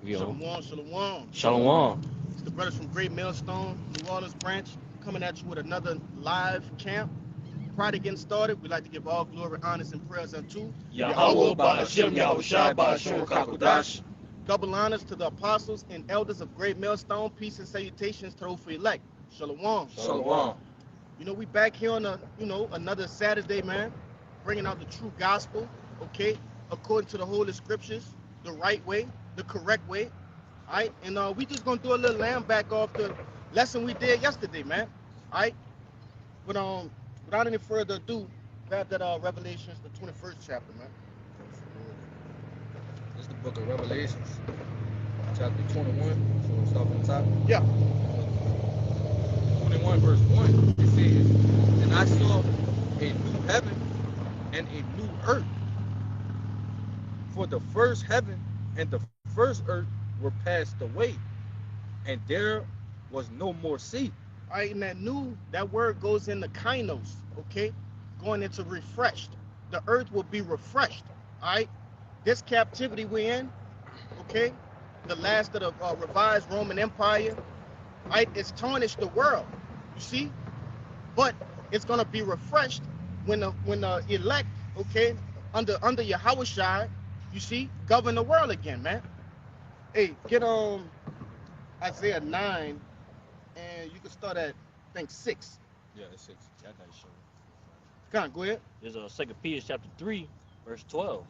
Yo. Shalom, shalom. Shalom. It's the brothers from Great Millstone, New Orleans branch, coming at you with another live camp. Prior to getting started, we'd like to give all glory, honors, and prayers unto Yahweh Ba'ashem Yahushai Ba'ashem Kakodash. double honors to the apostles and elders of Great Millstone. Peace and salutations to those for elect. Shalom. Shalom. You know, we back here on another Saturday, man, bringing out the true gospel, okay, according to the Holy Scriptures, the right way, the correct way, all right? And we just gonna do a little lamb back off the lesson we did yesterday, man, all right? But without any further ado, grab that Revelations, the 21st chapter, man. This is the book of Revelations, chapter 21. So we'll start from the top. Yeah. 21 verse 1. It says, "And I saw a new heaven and a new earth. For the first heaven and the first earth were passed away, and there was no more sea." All right, and that word goes into kainos, okay? Going into refreshed. The earth will be refreshed, all right? This captivity we're in, okay? The last of the revised Roman Empire, right? It's tarnished the world, you see? But it's gonna be refreshed when the elect, okay, under Yahushua, you see, govern the world again, man. Hey, get Isaiah 9, and you can start at, I think, 6. Yeah, it's 6. I got to show you. Come on, go ahead. There's a 2 Peter chapter 3, verse 12.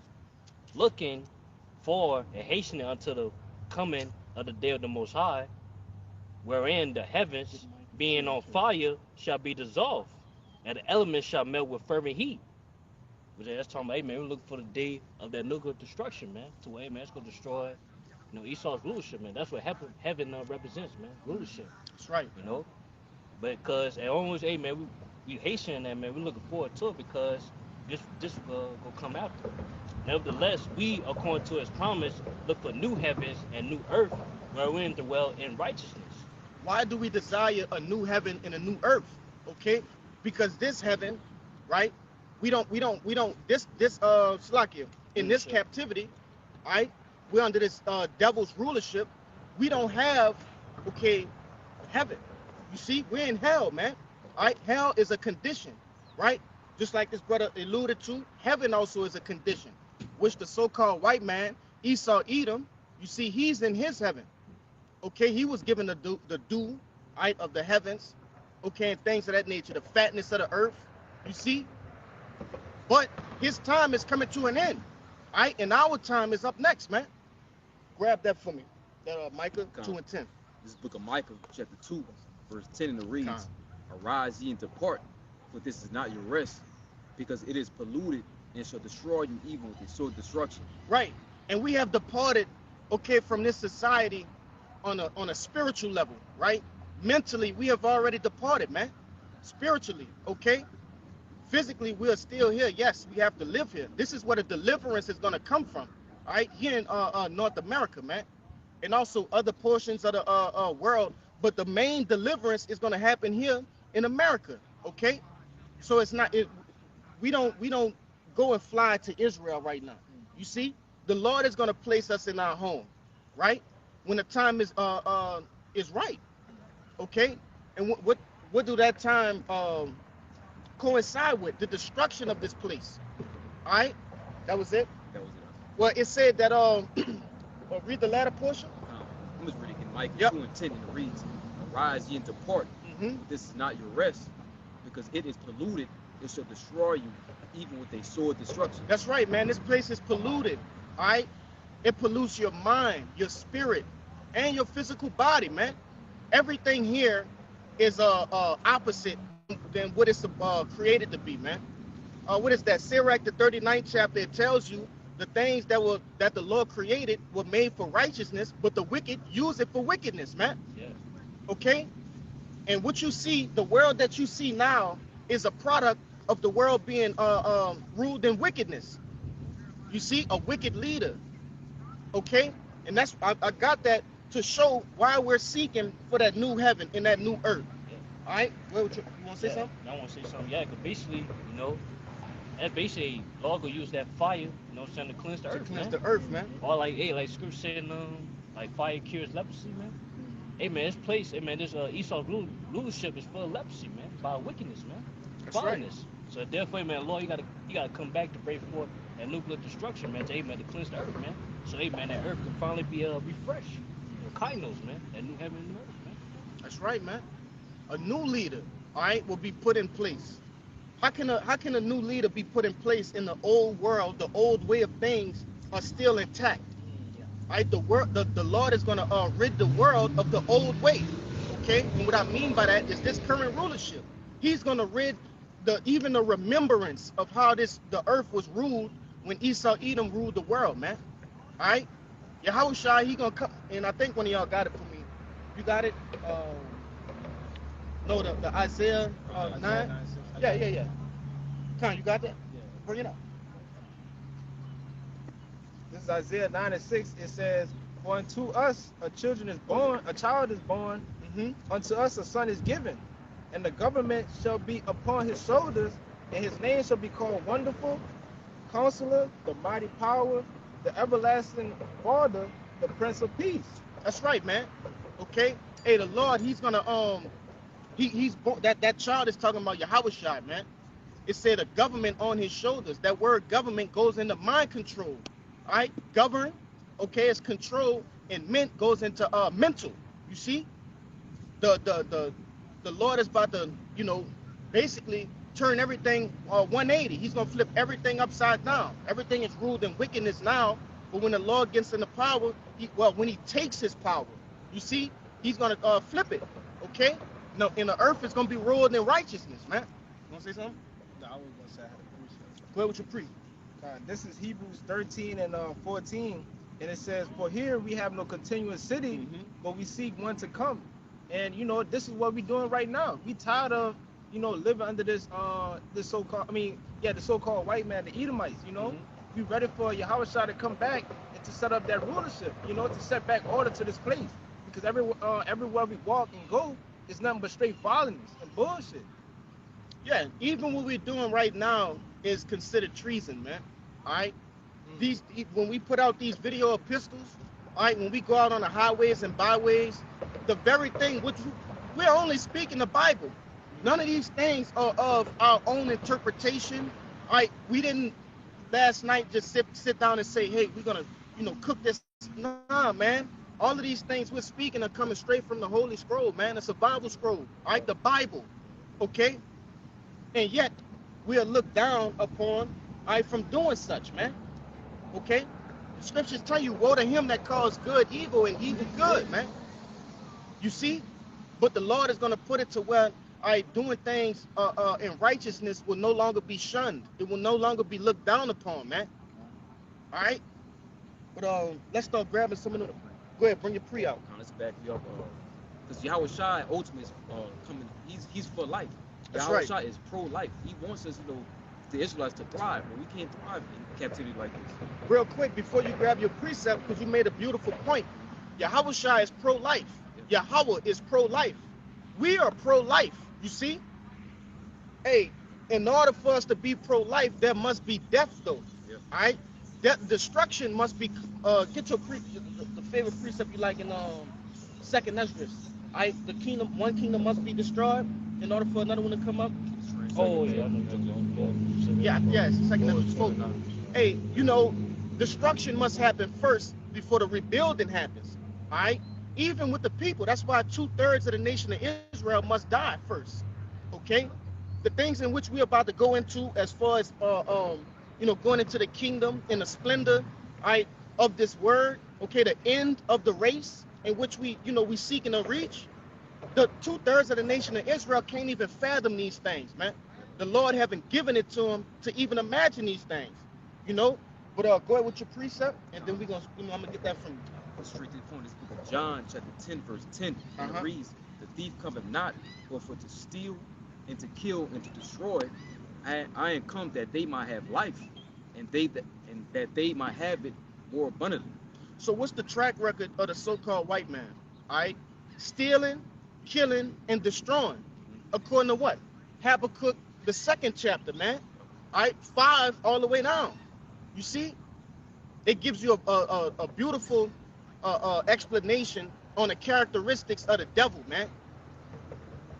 Looking for and hastening unto the coming of the day of the Most High, wherein the heavens, being on fire, shall be dissolved, and the elements shall melt with fervent heat. But that's talking about, hey man, we look for the day of that nuclear destruction, man. To where, hey man, it's gonna destroy, Esau's rulership, man. That's what heaven represents, man. Rulership, That's right. But because and almost, hey man, we hastening that, man. We looking forward to it because this will come after. Nevertheless, we, according to His promise, look for new heavens and new earth, wherein dwell in righteousness. Why do we desire a new heaven and a new earth? Okay, because this heaven, right? We don't this Slakia, in this captivity, right? We're under this devil's rulership. We don't have, okay, heaven. You see, we're in hell, man. All right, hell is a condition, right? Just like this brother alluded to, heaven also is a condition, which the so-called white man, Esau Edom, you see, he's in his heaven. Okay, he was given the dew, right, of the heavens, okay, and things of that nature, the fatness of the earth, you see. But his time is coming to an end, right? And our time is up next, man. Grab that for me, that Micah 2 and 10. This is the book of Micah, chapter 2, verse 10, and it reads, "Arise ye and depart, for this is not your rest, because it is polluted and shall destroy you even with its sore destruction." Right, and we have departed, okay, from this society on a spiritual level, right? Mentally, we have already departed, man. Spiritually, okay? Physically, we are still here. Yes, we have to live here. This is where the deliverance is going to come from, all right? Here in North America, man, and also other portions of the world. But the main deliverance is going to happen here in America, okay? So it's not we don't go and fly to Israel right now. You see, the Lord is going to place us in our home, right? When the time is right, okay? And what do that time coincide with? The destruction of this place. All right, that was it. That was it. Well, it said that read the latter portion. I'm just reading in Micah Yep. 2 and 10, and it reads, "Arise ye and depart, Mm-hmm. for this is not your rest, because it is polluted, it shall destroy you even with a sore destruction." That's right, man. This place is polluted. All right, it pollutes your mind, your spirit, and your physical body, man. Everything here is opposite than what it's created to be, man. What is that? Sirach, the 39th chapter, it tells you the things that the Lord created were made for righteousness, but the wicked use it for wickedness, man. Yeah. Okay? And what you see, the world that you see now is a product of the world being ruled in wickedness. You see, a wicked leader. Okay? And that's I got that to show why we're seeking for that new heaven and that new earth. Yeah. All right? You want to say something? I want to say something. Yeah, because basically, that basically, Lord will use that fire, to cleanse the earth, To cleanse man. the earth, man. Or like, hey, like Scripture said in Like fire cures leprosy, man. Hey man, this place, hey man, this Esau's rulership is full of leprosy, man, by wickedness, man, That's right. followingness. So therefore, man, Lord, you gotta come back to bring forth that nuclear destruction, man, to hey man, to cleanse the earth, man. So hey man, that earth can finally be refreshed. Kainos, man, that new heaven and earth, man. That's right, man. A new leader, all right, will be put in place. How can a new leader be put in place in the old world? The old way of things are still intact. Yeah. Right? The Lord is gonna rid the world of the old way. Okay, and what I mean by that is this current rulership. He's gonna rid even the remembrance of how the earth was ruled when Esau Edom ruled the world, man. All right, Yahushua, he gonna come, and I think one of y'all got it for me. You got it? No, the Isaiah 9. Yeah. Con, you got that? Yeah. Bring it up. This is Isaiah 9:6. It says, "For unto us a child is born, Mm-hmm. unto us a son is given, and the government shall be upon his shoulders, and his name shall be called Wonderful, Counselor, the Mighty Power, the Everlasting Father, the Prince of Peace." That's right, man. Okay. Hey, the Lord, he's gonna he's born, that child is talking about Yahushua, man. It said a government on his shoulders. That word government goes into mind control. All right, govern, okay, it's control, and ment goes into mental. You see, the Lord is about to, basically turn everything 180. He's gonna flip everything upside down. Everything is ruled in wickedness now, but when the Lord gets into power, when he takes his power, you see, he's gonna flip it. Okay, no, and the earth is gonna be ruled in righteousness, man. You wanna say something? No, I was going to say I had a precept. Go ahead with your pre. This is Hebrews 13 and 14, and it says, "For here we have no continuous city, Mm-hmm. but we seek one to come." And this is what we're doing right now. We tired of living under this so-called, the so-called white man, the Edomites. Mm-hmm. We ready for Yahushua to come back and to set up that rulership. To set back order to this place, because everywhere we walk and go, it's nothing but straight violence and bullshit. Yeah, even what we're doing right now is considered treason, man. All right, when we put out these video epistles, all right, when we go out on the highways and byways, the very thing which we're only speaking the Bible. None of these things are of our own interpretation. All right, we didn't last night just sit down and say, hey, we're gonna cook this. Nah, man. All of these things we're speaking are coming straight from the Holy Scroll, man. It's a Bible scroll, all right, the Bible, okay? And yet we are looked down upon, all right, from doing such, man. Okay? The scriptures tell you, woe to him that calls good evil and evil good, man. You see? But the Lord is going to put it to where, all right, doing things in righteousness will no longer be shunned. It will no longer be looked down upon, man. All right? But let's start grabbing some of the. Go ahead, bring your pre out. Let's back you up. Because Yahushua ultimately is coming. He's for life. That's Yahushua right. is pro-life. He wants us, the Israelites to thrive, but we can't thrive in captivity like this. Real quick, before you grab your precept, because you made a beautiful point. Yahushua is pro-life. Yahweh is pro-life. We are pro-life, you see? Hey, in order for us to be pro-life, there must be death, though. Yeah. All right? Destruction must be, get your the favorite precept you like in Second Esdras. All right? One kingdom must be destroyed in order for another one to come up. Oh yeah, I know that. Yeah, it's Second Esdras 4. Hey, destruction must happen first before the rebuilding happens. All right? Even with the people, that's why 2/3 of the nation of Israel must die first. Okay? The things in which we're about to go into, as far as going into the kingdom and the splendor, all right, of this word, okay, the end of the race in which we seeking to reach, the 2/3 of the nation of Israel can't even fathom these things, man. The Lord haven't given it to them to even imagine these things, But go ahead with your precept, and then I'm gonna get that from you. Straight to the point, this book of John, chapter 10, verse 10, and it reads, "The thief cometh not, but for to steal, and to kill, and to destroy. I am come that they might have life, and that they might have it more abundantly." So what's the track record of the so-called white man? All right, stealing, killing, and destroying. According to what? Habakkuk, the 2nd chapter, man. All right, 5 all the way down. You see, it gives you a beautiful explanation on the characteristics of the devil, man.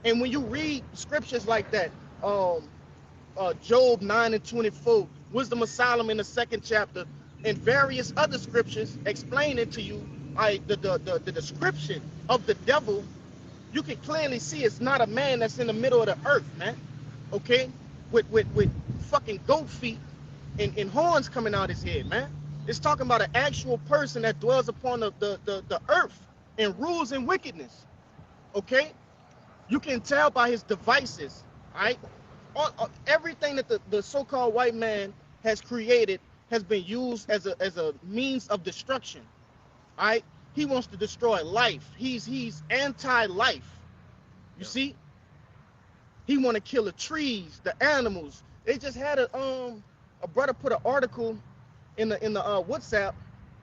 And when you read scriptures like that, Job 9:24, Wisdom of Solomon in the 2nd chapter, and various other scriptures explaining to you the description of the devil, you can clearly see it's not a man that's in the middle of the earth, man. Okay? With fucking goat feet and horns coming out his head, man. It's talking about an actual person that dwells upon the earth and rules in wickedness. Okay? You can tell by his devices, all right? Everything that the so-called white man has created has been used as a means of destruction. All right? He wants to destroy life. He's anti-life. You see? He want to kill the trees, the animals. They just had a brother put an article in the WhatsApp,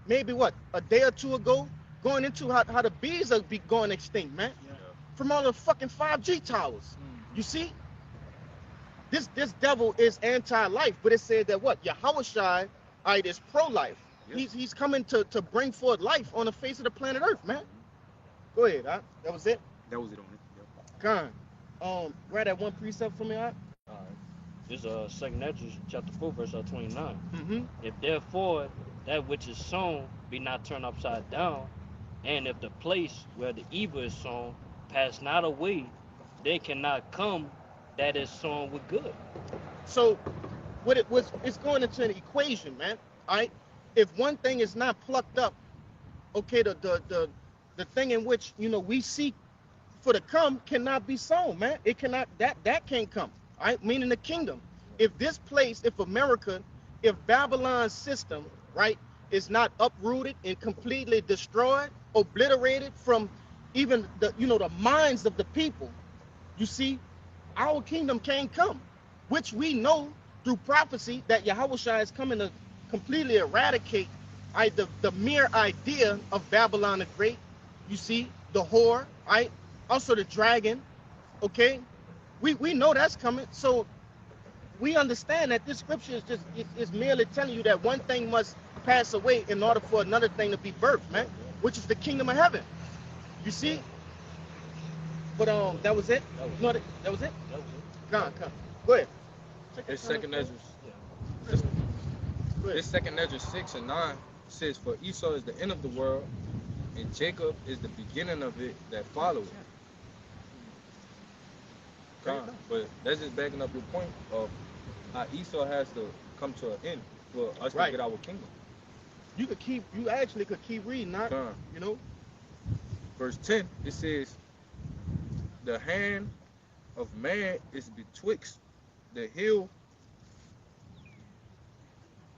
maybe what, a day or two ago, going into how the bees are going extinct, man. Yeah. From all the fucking 5G towers. You see? This devil is anti-life, but it said that what? Yahushua, is pro-life. Yes. He's coming to bring forth life on the face of the planet Earth, man. Go ahead, huh? That was it? That was it on it. Yep. Gone. Read that one precept for me, huh? All right. This is 2nd Ezra chapter 4, verse 29. Mm-hmm. If therefore that which is sown be not turned upside down, and if the place where the evil is sown pass not away, they cannot come that is sown with good. So what it was, it's going into an equation, man. All right. If one thing is not plucked up, okay, the thing in which we seek for to come cannot be sown, man. It cannot, that can't come. All right, meaning the kingdom. If this place, if America, if Babylon's system, right, is not uprooted and completely destroyed, obliterated from even the minds of the people, you see, our kingdom can't come, which we know through prophecy that Yahushua is coming to completely eradicate the mere idea of Babylon the Great. You see, the whore, right? Also the dragon, okay? We know that's coming. So we understand that this scripture is just is merely telling you that one thing must pass away in order for another thing to be birthed, man, which is the kingdom of heaven. You see? But that was it? That was it? That was it. Come. Go ahead. It's 2nd Ezra. Go ahead. This 2nd Ezra 6 and 9 says, for Esau is the end of the world, and Jacob is the beginning of it that follows. But that's just backing up your point of how Esau has to come to an end for us to get our kingdom. You actually could keep reading, not Verse 10, it says, the hand of man is betwixt the hill.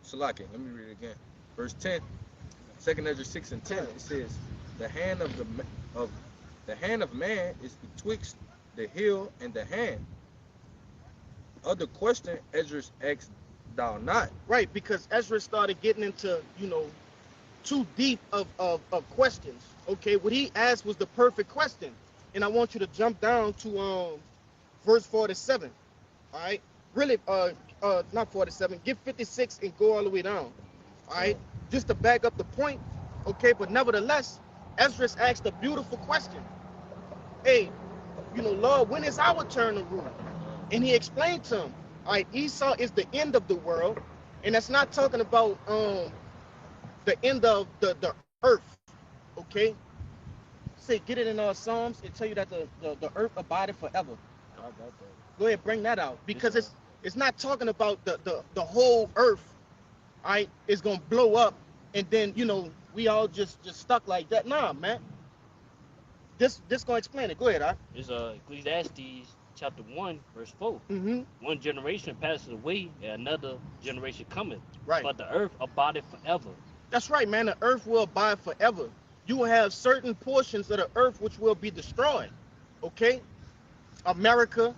Salakia, let me read it again. Verse 10, 2nd Ezra 6 and 10, it says, the hand of man is betwixt the hill and the hand. Other question Ezra asked thou not. Right, because Ezra started getting into, too deep of questions. Okay, what he asked was the perfect question. And I want you to jump down to verse 47. All right? Really, not 47, get 56 and go all the way down. All right? Just to back up the point. Okay, but nevertheless, Ezra asked a beautiful question. Hey, Lord, when is our turn to rule? And he explained to him, all right, Esau is the end of the world, and that's not talking about the end of the earth, okay? Say, get it in Psalms, it tell you that the earth abideth forever. How about that? Go ahead, bring that out, because it's not talking about the whole earth, all right, is gonna blow up, and then we all just stuck like that. Nah, man. This gonna explain it. Go ahead, all right? It's Ecclesiastes chapter 1, verse 4. Mm-hmm. One generation passes away, and another generation cometh. Right. But the earth abideth forever. That's right, man. The earth will abide forever. You will have certain portions of the earth which will be destroyed. Okay? America,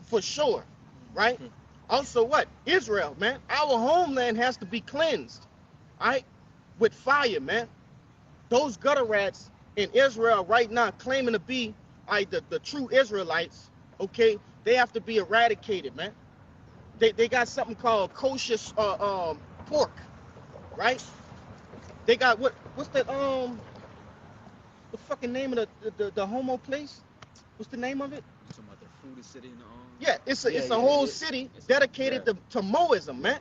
for sure. Right? Mm-hmm. Also, what? Israel, man. Our homeland has to be cleansed. All right? With fire, man. Those gutter rats in Israel right now claiming to be the true Israelites, okay? They have to be eradicated, man. They got something called kosher pork, right? They got what's the fucking name of the homo place? What's the name of it? You talking about the foodie city in the Yeah, it's a Yeah, it's yeah, a whole yeah. city It's dedicated yeah. to Moism, man.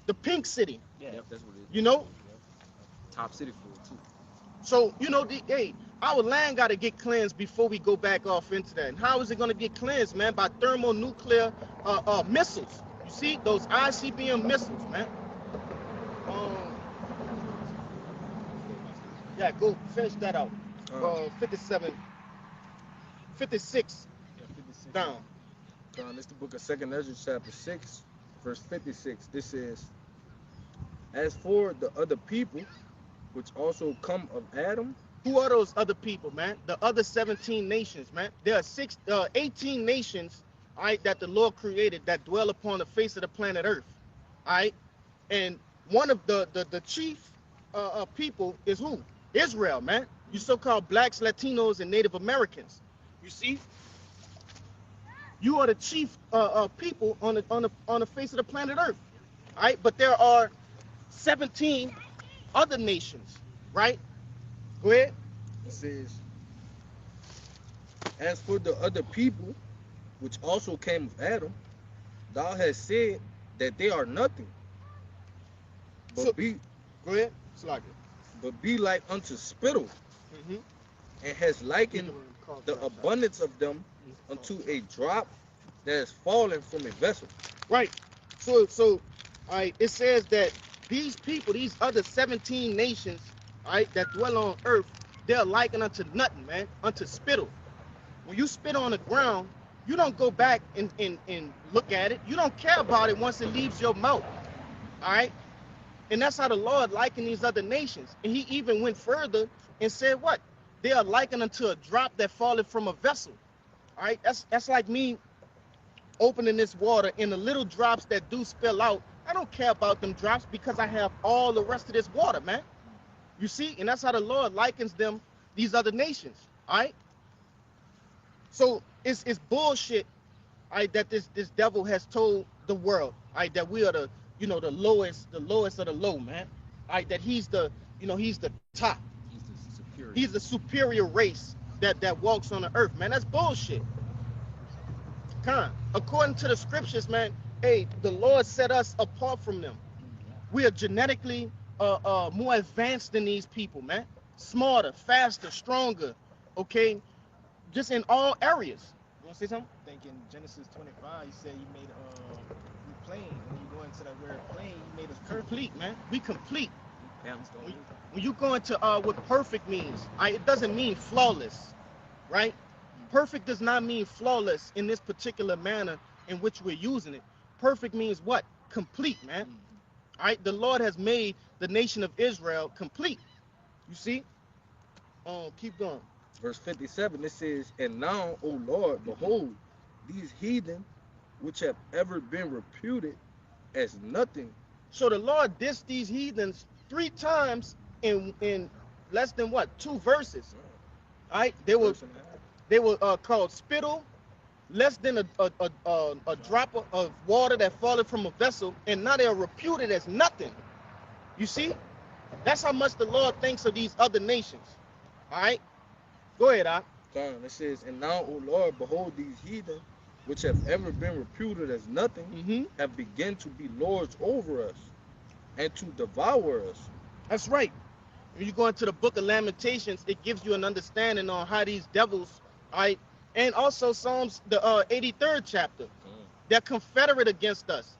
The Pink City, Yeah. Yep, that's what it is. you know. Top city food too. So you know, hey, our land got to get cleansed before we go back off into that. And how is it going to get cleansed, man? By thermonuclear missiles. You see those ICBM missiles, man. Um, yeah, go finish that out. 57, 56 Yeah, 56. down. This is the book of 2nd Ezra, chapter 6, verse 56. This is, as for the other people, which also come of Adam. Who are those other people, man? The other 17 nations, man. There are 18 nations, all right, that the Lord created that dwell upon the face of the planet Earth, all right? And one of the chief people is who? Israel, man. You so-called blacks, Latinos, and Native Americans. You see, you are the chief people on the face of the planet Earth, all right? But there are 17 other nations, right? Go ahead. It says, as for the other people, which also came of Adam, thou hast said that they are nothing, but So- be Go ahead. Slug but be like unto spittle, it. and has likened the abundance of them unto a drop that is fallen from a vessel. Right. So all right, it says that these people, these other 17 nations, all right, that dwell on earth, they're likened unto nothing, man, unto spittle. When you spit on the ground, you don't go back and look at it. You don't care about it once it leaves your mouth. All right. And that's how the Lord likened these other nations. And he even went further and said what? They are likened unto a drop that falleth from a vessel. All right. That's like me opening this water and the little drops that do spill out. I don't care about them drops because I have all the rest of this water, man. You see? And that's how the Lord likens them, these other nations. All right. So it's bullshit, all right, that this devil has told the world, all right, that we are the lowest of the low, man. All right, that he's the top. He's the superior. He's the superior race that walks on the earth, man. That's bullshit. According to the scriptures, man, hey, the Lord set us apart from them. We are genetically more advanced than these people, man. Smarter, faster, stronger, okay? Just in all areas. You want to say something? I think in Genesis 25, you said you made we plane. When you go into that word plane, you made us perfect. Complete, man. We complete. Balanced all over. When you go into what perfect means, it doesn't mean flawless, right? Perfect does not mean flawless in this particular manner in which we're using it. Perfect means what? Complete, man. All right, the Lord has made the nation of Israel complete. You see? Keep going. Verse 57, it says, and now, O Lord, behold, these heathen, which have ever been reputed as nothing. So the Lord dissed these heathens 3 times in less than what? 2 verses. All right, they were called spittle, less than a drop of water that fallen from a vessel, and now they are reputed as nothing. You see? That's how much the Lord thinks of these other nations. All right? Go ahead, Ak. It says, and now, O Lord, behold, these heathen, which have ever been reputed as nothing, have begun to be lords over us and to devour us. That's right. When you go into the book of Lamentations, it gives you an understanding on how these devils, all right, and also Psalms, the 83rd chapter, they're confederate against us,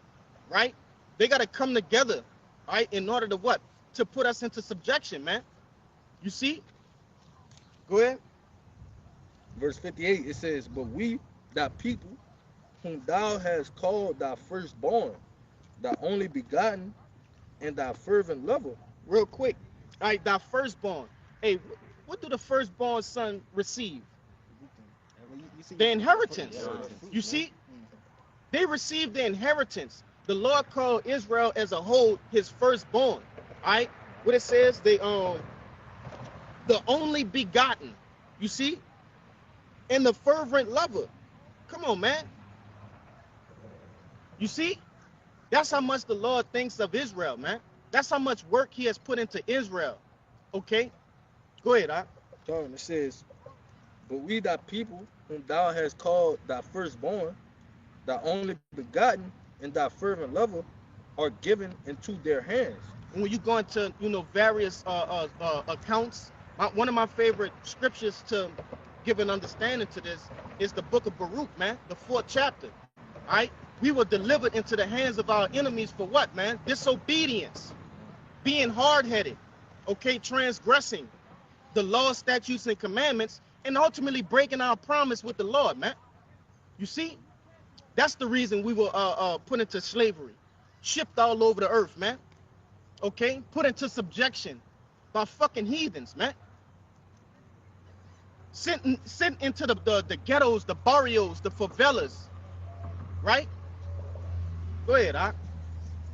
right? They got to come together, all right, in order to what? To put us into subjection, man. You see? Go ahead. Verse 58, it says, but we, thy people, whom thou hast called thy firstborn, thy only begotten, and thy fervent lover. Real quick. All right, thy firstborn. Hey, what do the firstborn son receive? The inheritance. You see? They received the inheritance. The Lord called Israel as a whole his firstborn. All right? What it says, the only begotten. You see? And the fervent lover. Come on, man. You see? That's how much the Lord thinks of Israel, man. That's how much work he has put into Israel. Okay, go ahead. It says, but we thy people whom thou hast called thy firstborn, thy only begotten, and thy fervent lover, are given into their hands. And when you go into various accounts, one of my favorite scriptures to give an understanding to this is the book of Baruch, man, the 4th chapter. All right, we were delivered into the hands of our enemies for what, man? Disobedience, being hard-headed, okay, transgressing the law, statutes, and commandments, and ultimately breaking our promise with the Lord, man. You see, that's the reason we were put into slavery, shipped all over the earth, man. Okay, put into subjection by fucking heathens, man. Sent into the ghettos, the barrios, the favelas, right? Go ahead,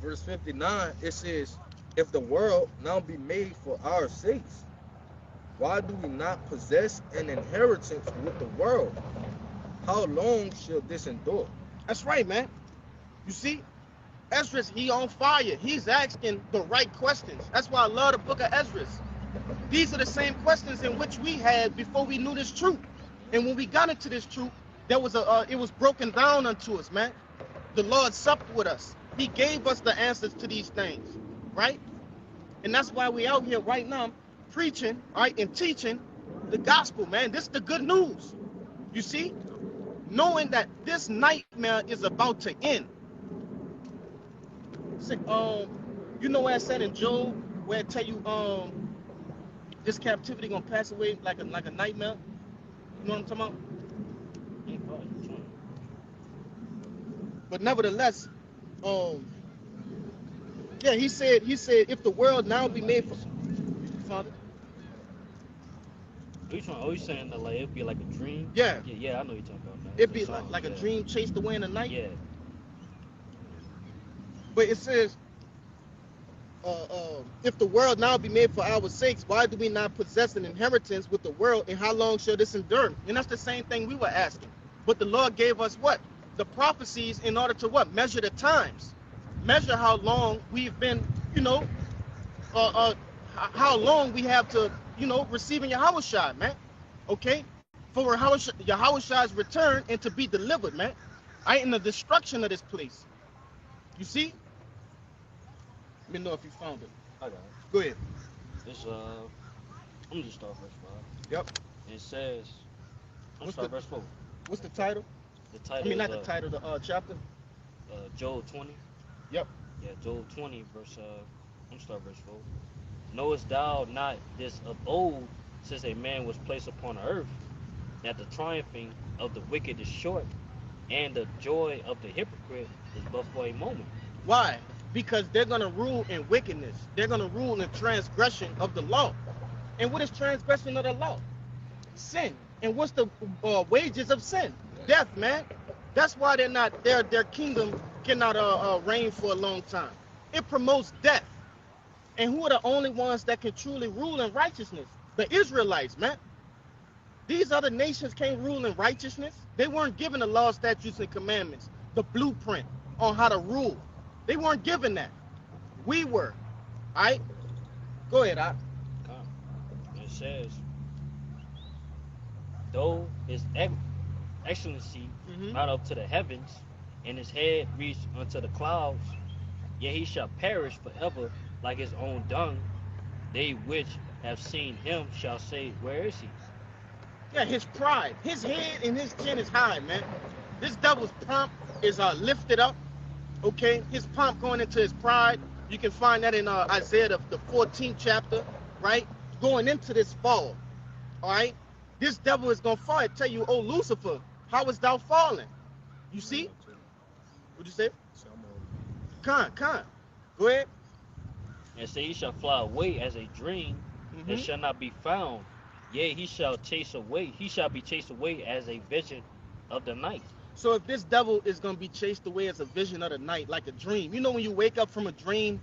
Verse 59, it says, if the world now be made for our sakes, why do we not possess an inheritance with the world? How long shall this endure? That's right, man. You see, Ezra, he on fire. He's asking the right questions. That's why I love the book of Ezra. These are the same questions in which we had before we knew this truth. And when we got into this truth, there was it was broken down unto us, man. The Lord supped with us. He gave us the answers to these things, right? And that's why we out here right now preaching, right, and teaching the gospel, man. This is the good news. You see, knowing that this nightmare is about to end. You know where I said in Job, where I tell you, this captivity gonna pass away like a nightmare. You know what I'm talking about? But nevertheless, yeah, he said, if the world now be made for Father. You saying that like it'd be like a dream? Yeah. Yeah, I know you're talking about that. It'd be like a dream chased away in the night. Yeah. But it says, if the world now be made for our sakes, why do we not possess an inheritance with the world, and how long shall this endure? And that's the same thing we were asking. But the Lord gave us what? The prophecies in order to what? Measure the times. Measure how long we've been, how long we have to, receiving Yahushua, man. Okay? For Yahushua's return and to be delivered, man. In the destruction of this place. You see? Let me know if you found it. I got it. Go ahead. It's I'm gonna just start verse 5. Yep. It says, I'm start verse 4. What's the title? The title. I mean, not the title. The chapter. Joel 20. Yep. Yeah, Joel 20 verse. I'm start verse 4. Knowest thou not this of old, since a man was placed upon the earth, that the triumphing of the wicked is short, and the joy of the hypocrite is but for a moment. Why? Because they're going to rule in wickedness. They're going to rule in transgression of the law. And what is transgression of the law? Sin. And what's the wages of sin? Death, man. That's why their kingdom cannot reign for a long time. It promotes death. And who are the only ones that can truly rule in righteousness? The Israelites, man. These other nations can't rule in righteousness. They weren't given the law, statutes, and commandments, the blueprint on how to rule. They weren't given that. We were. All right? Go ahead, It says, though his excellency mount up to the heavens, and his head reach unto the clouds, yet he shall perish forever like his own dung. They which have seen him shall say, where is he? Yeah, his pride. His head and his chin is high, man. This devil's pomp is lifted up. Okay, his pomp going into his pride. You can find that in Isaiah, the 14th chapter, right? Going into this fall, all right? This devil is going to fall. I tell you, oh, Lucifer, how is thou fallen? You see? What'd you say? Con. Go ahead. And say he shall fly away as a dream, and shall not be found. Yea, he shall be chased away as a vision of the night. So if this devil is going to be chased away as a vision of the night, like a dream, when you wake up from a dream,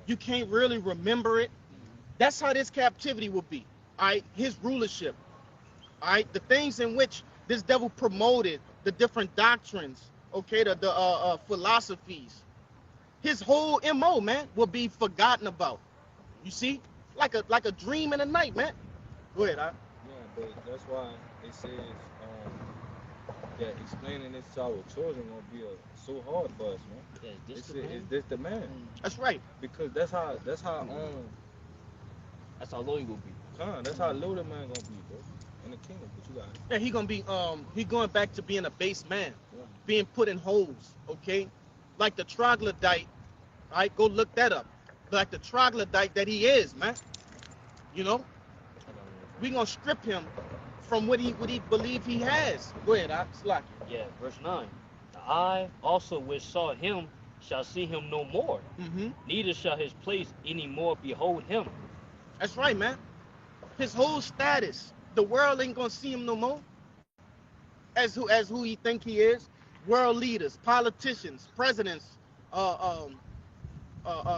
you can't really remember it. That's how this captivity will be, all right? His rulership, all right? The things in which this devil promoted, the different doctrines, okay, the philosophies. His whole MO, man, will be forgotten about. You see? like a dream in the night, man. Go ahead, Yeah, but that's why it says that explaining this to our children gonna be so hard for us, man. Yeah, Is this the man? That's right. Because that's how That's how low you will be. that's how low the man gonna be, bro. In the kingdom, but you got it. Yeah, he going back to being a base man, Yeah. being put in holes, okay? Like the troglodyte, all right? Go look that up. Like the troglodyte that he is, man. You know, we gonna strip him from what he believe he has. Go ahead, Slack. Yeah, verse 9. The eye also which saw him shall see him no more, Mm-hmm. neither shall his place any more behold him. That's right, man. His whole status, the world ain't gonna see him no more. As who he think he is. World leaders, politicians, presidents,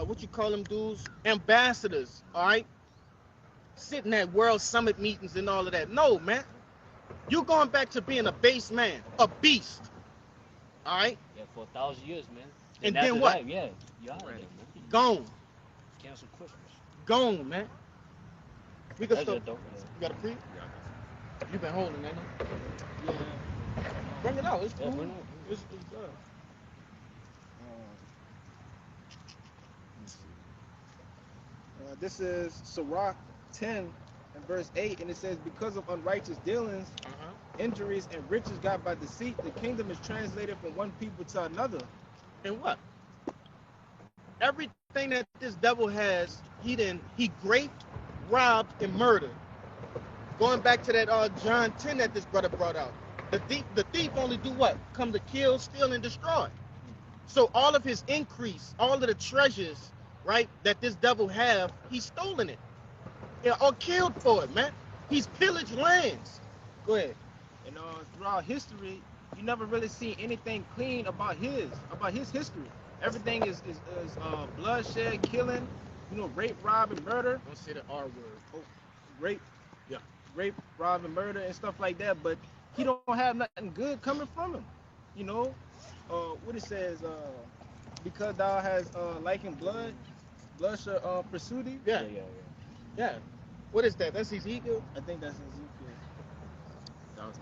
what you call them dudes, ambassadors, all right, sitting at world summit meetings and all of that. No, man, you going back to being a base man, a beast, all right, Yeah, for 1,000 years, man. and after then what? That, yeah, you out of there, man. Gone, Cancel Christmas. gone, man. We can That's start. it, though. You got a pre? Yeah, I You been holding that? Huh? Yeah. Bring it out. It's Yeah, cool. bring it out. It's good. Let me see. This is Sirach 10 and verse 8, and it says, because of unrighteous dealings, Uh-huh. injuries, and riches got by deceit, the kingdom is translated from one people to another. And what? Everything that this devil has, he raped, robbed, and murdered. Going back to that John 10 that this brother brought out. The thief only do what? Come to kill, steal, and destroy. So all of his increase, all of the treasures, right, that this devil have, he's stolen it. Yeah, or killed for it, man. He's pillaged lands. Go ahead. And throughout history, you never really see anything clean about his history. Everything is bloodshed, killing, rape, rob, and murder. Don't say the R word. Oh, rape, Yeah. rape, rob, and murder, and stuff like that. But he don't have nothing good coming from him. What it says, because thou has likened blood shall pursue thee. Yeah. Yeah. What is that? That's Ezekiel? I think that's Ezekiel. That was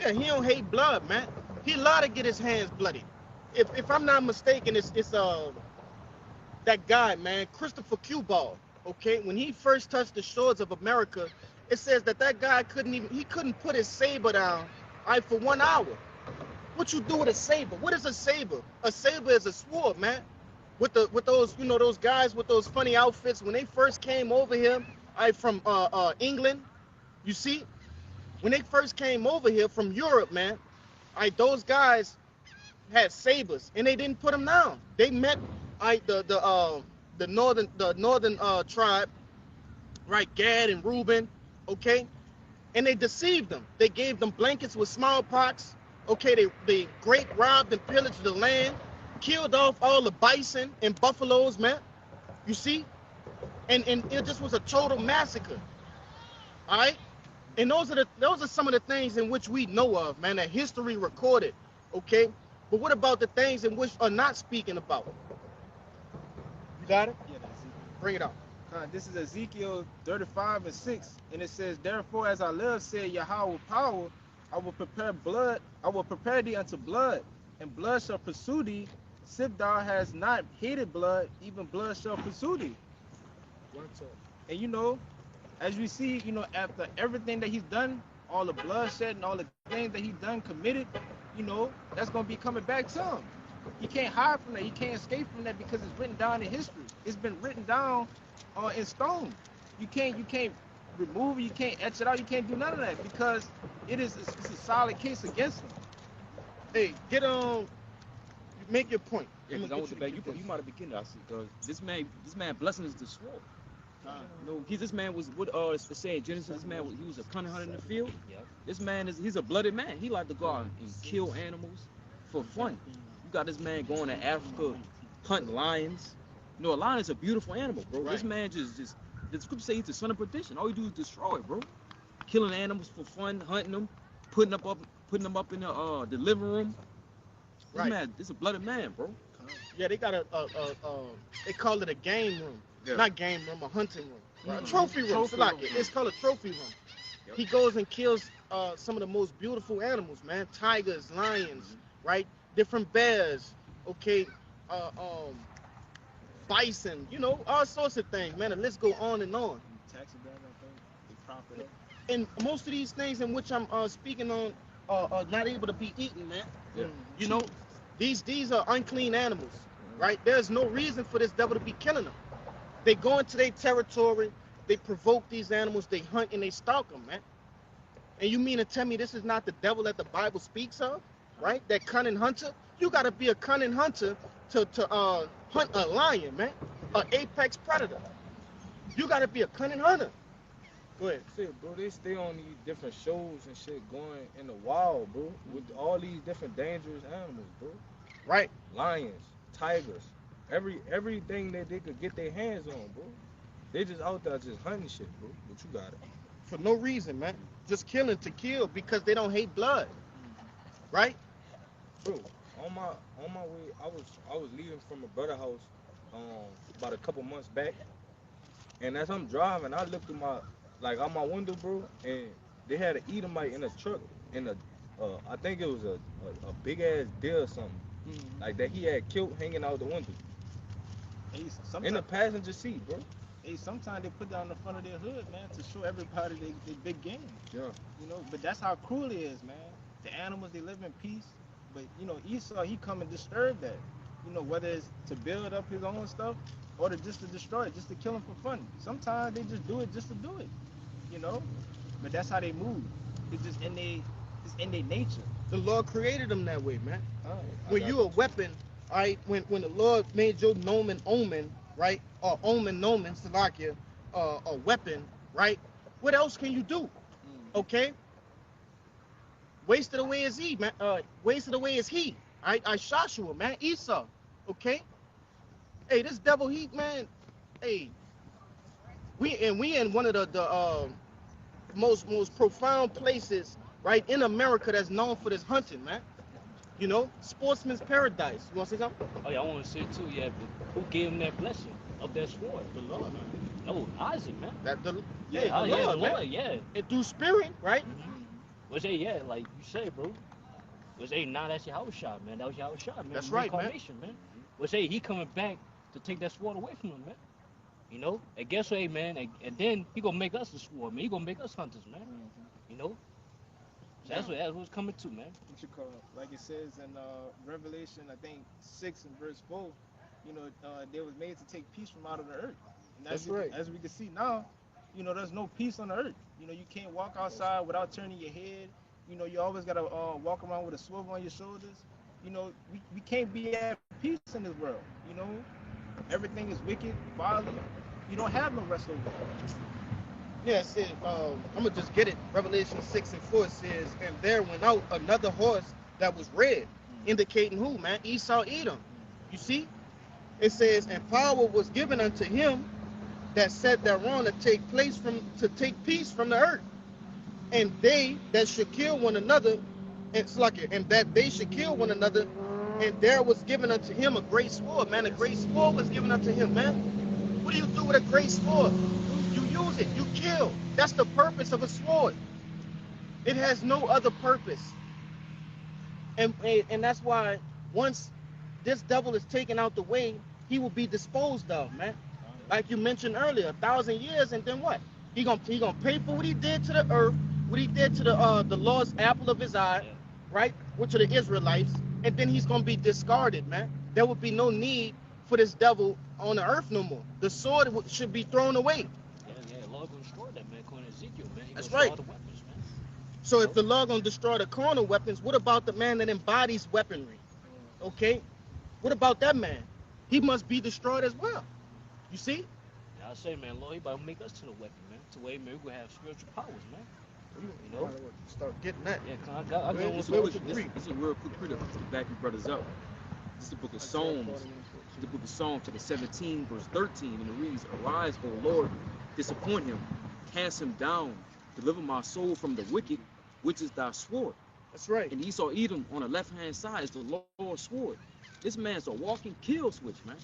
Yeah, he don't hate blood, man. He allowed to get his hands bloody. If I'm not mistaken, it's that guy, man, Christopher Cuball. Okay, when he first touched the shores of America, it says that guy couldn't put his saber down, all right, for 1 hour. What you do with a saber? What is a saber? A saber is a sword, man. With those those guys with those funny outfits when they first came over here, all right, from England, you see, when they first came over here from Europe, man, all right, those guys had sabers and they didn't put them down. They met, all right, the northern tribe, right, Gad and Reuben, okay, and they deceived them. They gave them blankets with smallpox. Okay, they raped, robbed, and pillaged the land, killed off all the bison and buffaloes, man. You see, and it just was a total massacre. All right, and those are some of the things in which we know of, man. That history recorded. Okay, but what about the things in which are not speaking about? You got it? Yeah, that's Ezekiel. Bring it out. This is Ezekiel 35 and 6, and it says, therefore, as I live, said Yahweh with power, I will prepare thee unto blood, and blood shall pursue thee. If thou hast not hated blood, even blood shall pursue thee. And as we see, after everything that he's done, all the bloodshed and all the things that he's done, committed, that's going to be coming back to him. He can't hide from that. He can't escape from that because it's written down in history. It's been written down in stone. You can't remove it. You can't etch it out. You can't do none of that because it's a solid case against him. Hey, make your point. Yeah, because I want to back. You might have begun. I see. Because this man blessing is the sword. This man was what it say in Genesis. This man he was a cunning hunter in the field. Yeah. This man he's a blooded man. He like to go out and kill animals for fun. You got this man going to Africa hunting lions. A lion is a beautiful animal, bro. Right. This man just the scripture say he's the son of perdition. All you do is destroy, bro. Killing animals for fun, hunting them, putting them up in the living room. This Right. man, this is a blooded man, bro. Yeah, they got they call it a game room. Yeah. not game room, a hunting room, right? Mhm. Trophy room. Trophy Salaki. room. It's called a trophy room. Yep. He goes and kills some of the most beautiful animals, man. Tigers, lions, right? Different bears, okay? Uh, um, bison, all sorts of things, man. The list go on and on. Taxidermy, I think. They prop it up. And most of these things in which I'm speaking on are not able to be eaten, man. Yeah. Mhm. You know, these are unclean animals, right? There's no reason for this devil to be killing them. They go into their territory, they provoke these animals, they hunt and they stalk them, man. And you mean to tell me this is not the devil that the Bible speaks of, right? That cunning hunter? You got to be a cunning hunter to hunt a lion, man, an apex predator. You got to be a cunning hunter. Go ahead. Shit, bro, they stay on these different shows and shit going in the wild, bro, with all these different dangerous animals, bro. Right. Lions, tigers, everything that they could get their hands on, bro. They just out there just hunting shit, bro. But you got it. For no reason, man. Just killing to kill because they don't hate blood, right? Bro, on my way, I was leaving from a brother house about a couple months back, and as I'm driving, I looked through out my window, bro, and they had an Edomite in a truck in a I think it was a big ass deer or something Mhm. like that he had killed hanging out the window Hey, in the sometimes, passenger seat, bro. sometimes they put that on the front of their hood, man, to show everybody they big game. Yeah. But that's how cruel it is, man. The animals, they live in peace, but Esau, he come and disturb that. Whether it's to build up his own stuff or just to destroy it, just to kill him for fun. Sometimes they just do it just to do it, you know. But that's how they move. It's just it's in their nature. The Lord created them that way, man. I When got you a weapon, all right, when the Lord made your nomen omen, right, or omen nomen, Salakia, a weapon, right, what else can you do? Okay? Wasted away is he, man. Wasted away is he. I Joshua, man. Esau. Okay? Hey, this devil heat, man. Hey, we in one of the most profound places, right, in America that's known for this hunting, man. Sportsman's paradise. You want to say something? Oh yeah, I want to say too. Yeah, but who gave him that blessing of that sword? The Lord, man. No, Isaac, man. Yeah, Oh the yeah, the Lord, man. Lord, yeah. And through spirit, right? Was they, yeah, like you say, bro. Was they not actually Howard shot, man? That was Howard shot, man. That's right, man. Reincarnation, man. Was they he coming back to take that sword away from him, man? And guess what, man? And then he gonna make us a sword, man. He gonna make us hunters, man. You know. So that's what's coming to, man. What you call it? Like it says in Revelation, I think 6 and verse 4. They was made to take peace from out of the earth. And That's right. As we can see now, there's no peace on the earth. You can't walk outside without turning your head. You always gotta walk around with a swivel on your shoulders. We can't be at peace in this world. Everything is wicked, violent. You don't have no rest over it. Yeah, it said, I'm gonna just get it. Revelation 6 and 4 says, and there went out another horse that was red, indicating who, man? Esau Edom. You see? It says, and power was given unto him that sat thereon to take peace from the earth. And they that should kill one another, and that they should kill one another, and there was given unto him a great sword, man. A great sword was given unto him, man. What do you do with a great sword? You use it, you kill. That's the purpose of a sword. It has no other purpose. And that's why once this devil is taken out the way, he will be disposed of, man. Like you mentioned earlier, 1,000 years, and then what? He gonna pay for what he did to the earth, what he did to the Lord's apple of his eye, right? Which are the Israelites, and then he's gonna be discarded, man. There will be no need for this devil on the earth no more. The sword should be thrown away. Yeah, the Lord gonna destroy that, man. According to Ezekiel, man. He That's gonna destroy right. all the weapons, man. So if the Lord gonna destroy the carnal weapons, what about the man that embodies weaponry? Okay, what about that man? He must be destroyed as well. You see? Yeah, I say, man, Lord, he about to make us to the weapon, man. To where, man, we gonna have spiritual powers, man. You know? Start getting that. Yeah, cause I got Well, one it's for what you. you read. This is a real quick critic to back you brothers up. This is the book of Psalms. The book of Psalms, chapter 17, verse 13, and it reads, Arise, O Lord, disappoint him, cast him down, deliver my soul from the wicked, which is thy sword. That's right. And Esau Edom on the left-hand side is the Lord's sword. This man's a walking kill switch, man.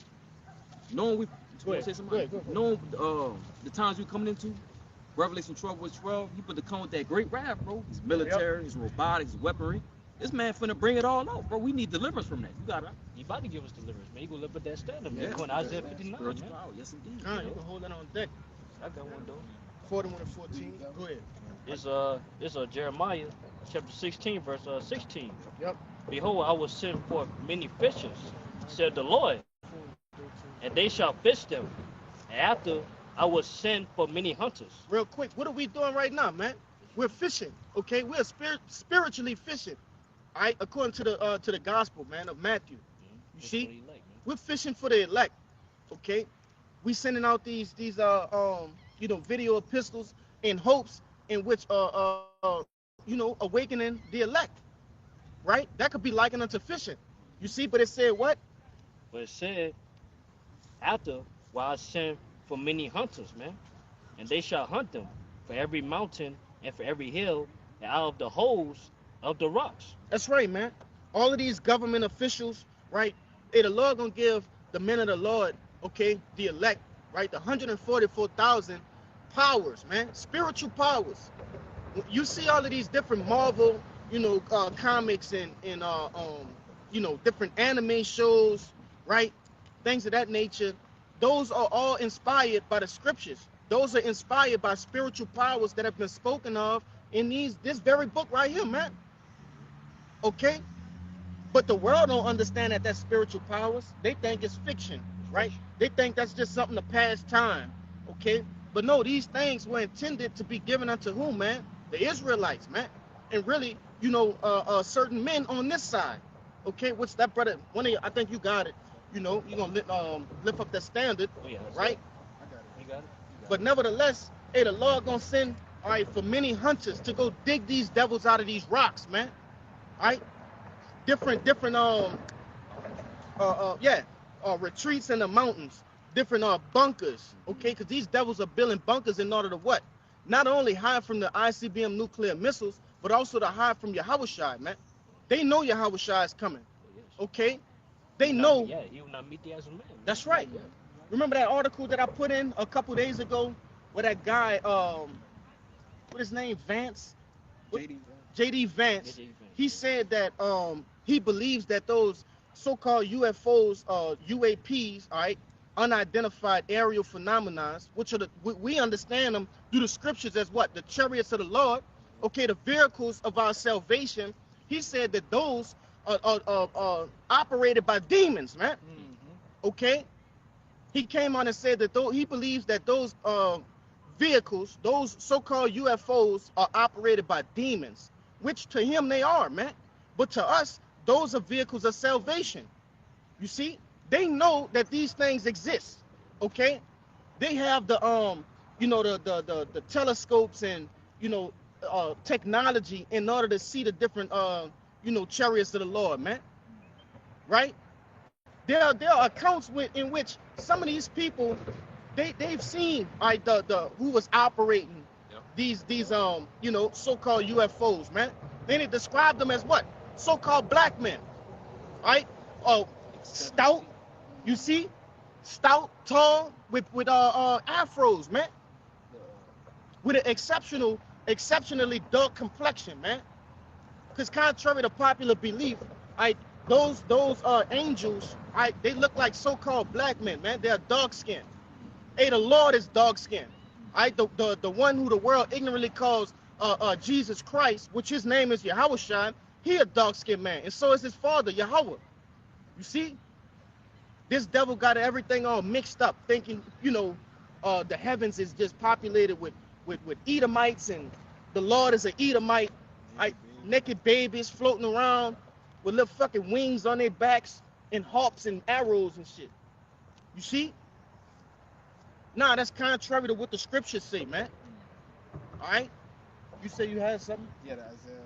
Knowing Go You ahead. say something? Go ahead. Know the times we coming into? Revelation 12 was 12. He put the come with that great wrath, bro. His military, his robotics, his weaponry. This man finna bring it all out, bro. We need deliverance from that. You got it. He about to give us deliverance, man. He gonna live with that standard, man. Yeah. Going to Isaiah 59, man. Spiritual power. Yes, indeed. All right, you can hold that on deck. I got one though. 41 and 14. Go ahead. It's Jeremiah chapter 16, verse 16. Yep. Behold, I will send forth many fishers, said the Lord, and they shall fish them. And after I will send for many hunters. Real quick, what are we doing right now, man? We're fishing, okay? We're spiritually fishing, all right? According to the gospel, man, of Matthew. You That's see? what he like, man. We're fishing for the elect, okay? We sending out these video epistles in hopes in which awakening the elect, right? That could be likened unto fishing. You see, but it said what? But it said, after while I send for many hunters, man, and they shall hunt them for every mountain and for every hill and out of the holes of the rocks. That's right, man. All of these government officials, right? Hey, the Lord gonna give the men of the Lord, okay, the elect, right? The 144,000 powers, man, spiritual powers. You see all of these different Marvel, comics and different anime shows, right? Things of that nature. Those are all inspired by the scriptures. Those are inspired by spiritual powers that have been spoken of in this very book right here, man. Okay? But the world don't understand that that's spiritual powers. They think it's fiction, right? They think that's just something to pass time, okay? But no, these things were intended to be given unto whom, man? The Israelites, man. And really, certain men on this side, okay? Which that brother, I think you got it. You're going to lift up that standard, right? I got it. You got it? But nevertheless, hey, the Lord going to send, all right, for many hunters to go dig these devils out of these rocks, man. All right? Different retreats in the mountains, different bunkers, okay? Because these devils are building bunkers in order to what? Not only hide from the ICBM nuclear missiles, but also to hide from Yahushua, man. They know Yahushua is coming, okay? They know. Yeah, he will not meet thee as a man. That's right. Yeah. Remember that article that I put in a couple days ago where that guy, what his name, Vance? JD Vance. He said that he believes that those so-called UFOs, UAPs, all right, unidentified aerial phenomena, which are we understand them through the scriptures as what? The chariots of the Lord, okay, the vehicles of our salvation. He said that those are operated by demons, man. Mm-hmm. Okay? He came on and said that he believes that those vehicles, those so-called UFOs, are operated by demons, which to him they are, man. But to us, those are vehicles of salvation. You see, they know that these things exist. Okay, they have the the telescopes and technology in order to see the different chariots of the Lord, man. Right? There are accounts in which some of these people they've seen the who was operating these so-called UFOs, man. Then they describe them as what? So-called black men, right? Stout, you see, stout, tall, with afros, man, with an exceptionally dark complexion, man. Because contrary to popular belief, those angels, they look like so-called black men, man. They're dark skinned. Hey, the Lord is dark skinned. The one who the world ignorantly calls Jesus Christ, which his name is Yahushua, he a dark-skinned man, and so is his father, Yahweh. You see? This devil got everything all mixed up, thinking, the heavens is just populated with Edomites, and the Lord is an Edomite, naked babies floating around with little fucking wings on their backs and harps and arrows and shit. You see? Nah, that's contrary to what the scriptures say, man. All right? You say you had something? Yeah, the Isaiah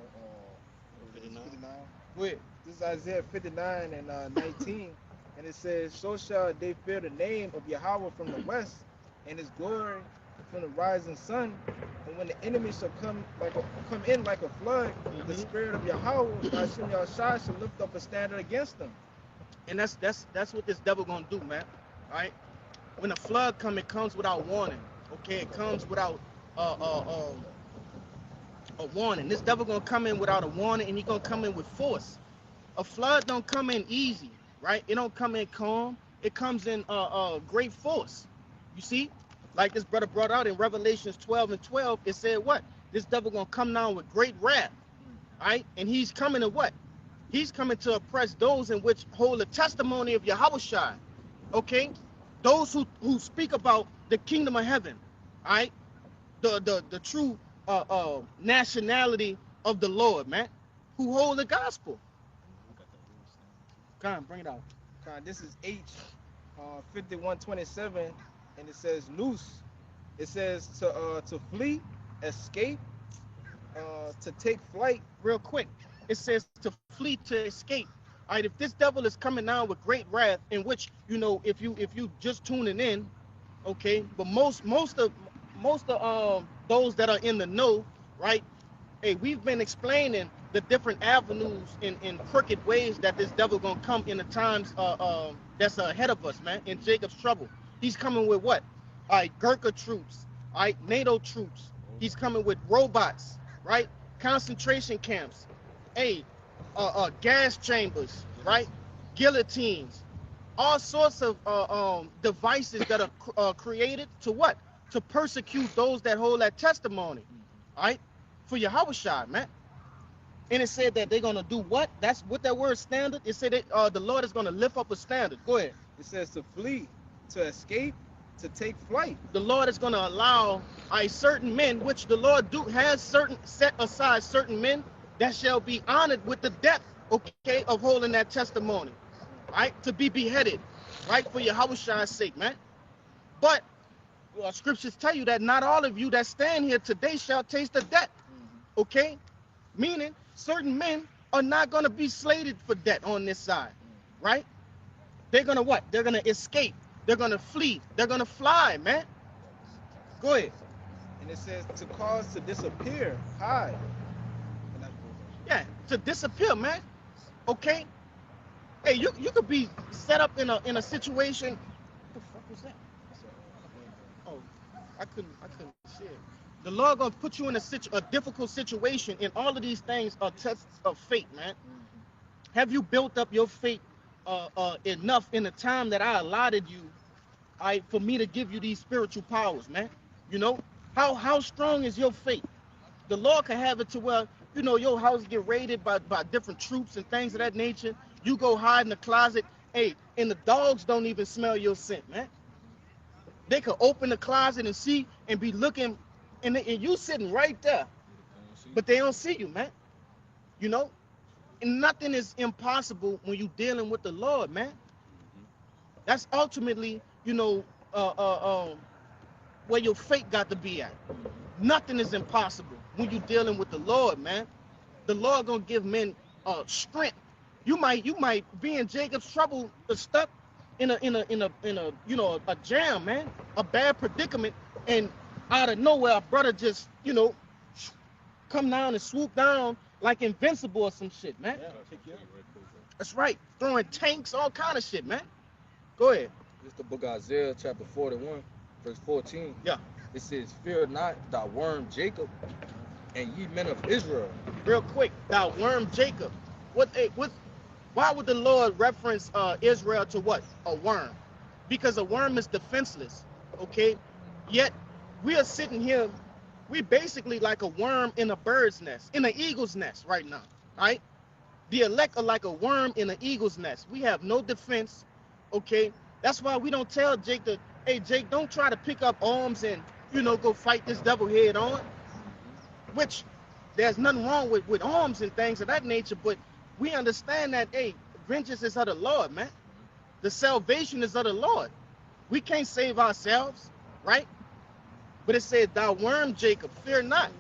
59. Go ahead. This is Isaiah 59 and 19, and it says, "So shall they fear the name of Yahweh from the west, and his glory from the rising sun. And when the enemy shall come in like a flood, the spirit of Yahweh, Hashem Yahushua, shall lift up a standard against them." And that's what this devil gonna do, man. All right? When a flood comes, it comes without warning. Okay, it comes without uh, uh, uh, a warning. This devil gonna come in without a warning, and he gonna come in with force. A flood don't come in easy, right? It don't come in calm. It comes in great force. You see, like this brother brought out in Revelations 12 and 12, it said what? This devil gonna come down with great wrath, right? And he's coming to what? He's coming to oppress those in which hold the testimony of Yahushua. Okay, those who speak about the kingdom of heaven, all right? The true nationality of the Lord, man, who hold the gospel. Come on, bring it out. This is H 5127, and it says loose. It says to flee, escape, to take flight. Real quick, it says to flee, to escape. All right, if this devil is coming down with great wrath, in which, you know, if you just tuning in, okay, but most of those that are in the know, right? Hey, we've been explaining the different avenues in crooked ways that this devil gonna come in the times that's ahead of us, man. In Jacob's trouble, he's coming with what? All right, Gurkha troops, all right, NATO troops. He's coming with robots, right? Concentration camps, hey, gas chambers, right? Guillotines, all sorts of devices that are created to what? To persecute those that hold that testimony, all right? For Yahushua, man. And it said that they're gonna do what? That's what that word standard. It said that the Lord is gonna lift up a standard. Go ahead. It says to flee, to escape, to take flight. The Lord is gonna allow certain men, which the Lord has set aside certain men that shall be honored with the death, okay, of holding that testimony, right? To be beheaded, right, for Yahushua's sake, man. But scriptures tell you that not all of you that stand here today shall taste the death, okay? Meaning certain men are not gonna be slated for death on this side, right? They're gonna what? They're gonna escape. They're gonna flee. They're gonna fly, man. Go ahead. And it says to cause to disappear, hide. Yeah, to disappear, man. Okay. Hey, you could be set up in a situation. What the fuck was that? Oh, I couldn't see it. The Lord gonna put you in a difficult situation, and all of these things are tests of faith, man. Have you built up your faith enough in the time that I allotted you, for me to give you these spiritual powers, man? You know, how strong is your faith? The Lord can have it to where, you know, your house get raided by different troops and things of that nature. You go hide in the closet, hey, and the dogs don't even smell your scent, man. They could open the closet and see and be looking, and you sitting right there, but they don't see you, man. You know, and nothing is impossible when you dealing with the Lord, man. That's ultimately, you know, where your faith got to be at. Nothing is impossible when you dealing with the Lord, man. The Lord gonna give men strength. You might be in Jacob's trouble, stuck in a you know, a jam, man, a bad predicament, and out of nowhere a brother just, you know, come down and swoop down like invincible or some shit, man. That's right. Throwing tanks, all kind of shit, man. Go ahead. This is the book of Isaiah, chapter 41, verse 14. Yeah. It says, "Fear not, thou worm Jacob, and ye men of Israel." Real quick, thou worm Jacob. Why would the Lord reference Israel to what? A worm? Because a worm is defenseless, okay? Yet we are sitting here, we basically like a worm in a bird's nest, in an eagle's nest right now, right? The elect are like a worm in an eagle's nest. We have no defense, okay? That's why we don't tell Jake that, hey, Jake, don't try to pick up arms and, you know, go fight this devil head on. Which there's nothing wrong with arms and things of that nature, but we understand that, hey, vengeance is of the Lord, man. The salvation is of the Lord. We can't save ourselves, right? But it said, thou worm Jacob, fear not.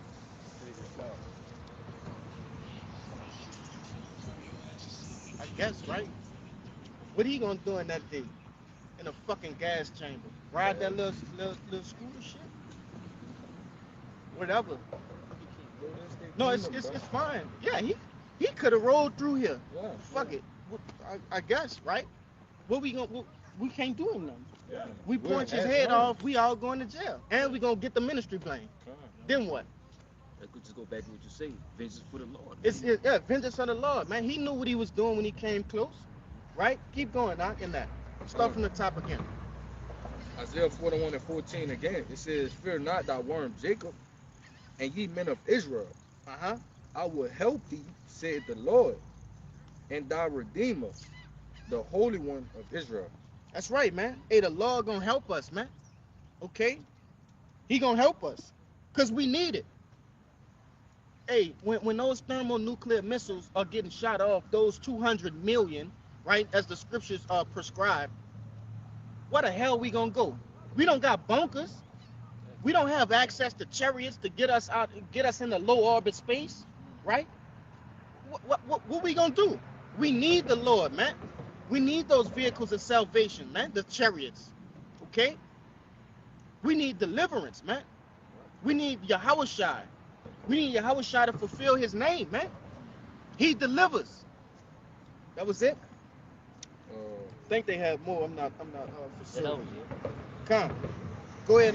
I guess, right? What are you gonna do in that day? In a fucking gas chamber? Ride that little scooter shit? Whatever. No, it's fine. Yeah, he could have rolled through here. Yeah, Fuck it. I guess, right? What we can't do nothing. We punch his head off, we all going to jail. And we gonna get the ministry blame. Then what? That could just go back to what you say. Vengeance for the Lord. Yeah, vengeance of the Lord, man. He knew what he was doing when he came close. Right? Keep going, Doc, in that. Start from the top again. Isaiah 41:14 again. It says, "Fear not thy worm Jacob, and ye men of Israel. Uh-huh. I will help thee, said the Lord, and thy Redeemer, the Holy One of Israel." That's right, man. Hey, the Lord gonna help us, man. Okay? He gonna help us. Because we need it. Hey, when those thermonuclear missiles are getting shot off, those 200 million, right, as the scriptures prescribe, where the hell we gonna go? We don't got bunkers. We don't have access to chariots to get us out, get us into low orbit space, right? What we gonna do? We need the Lord, man. We need those vehicles of salvation, man. The chariots, okay? We need deliverance, man. We need Yahushua. We need Yahushua to fulfill his name, man. He delivers. That was it. I think they had more. I'm not for sure. Come. Go ahead.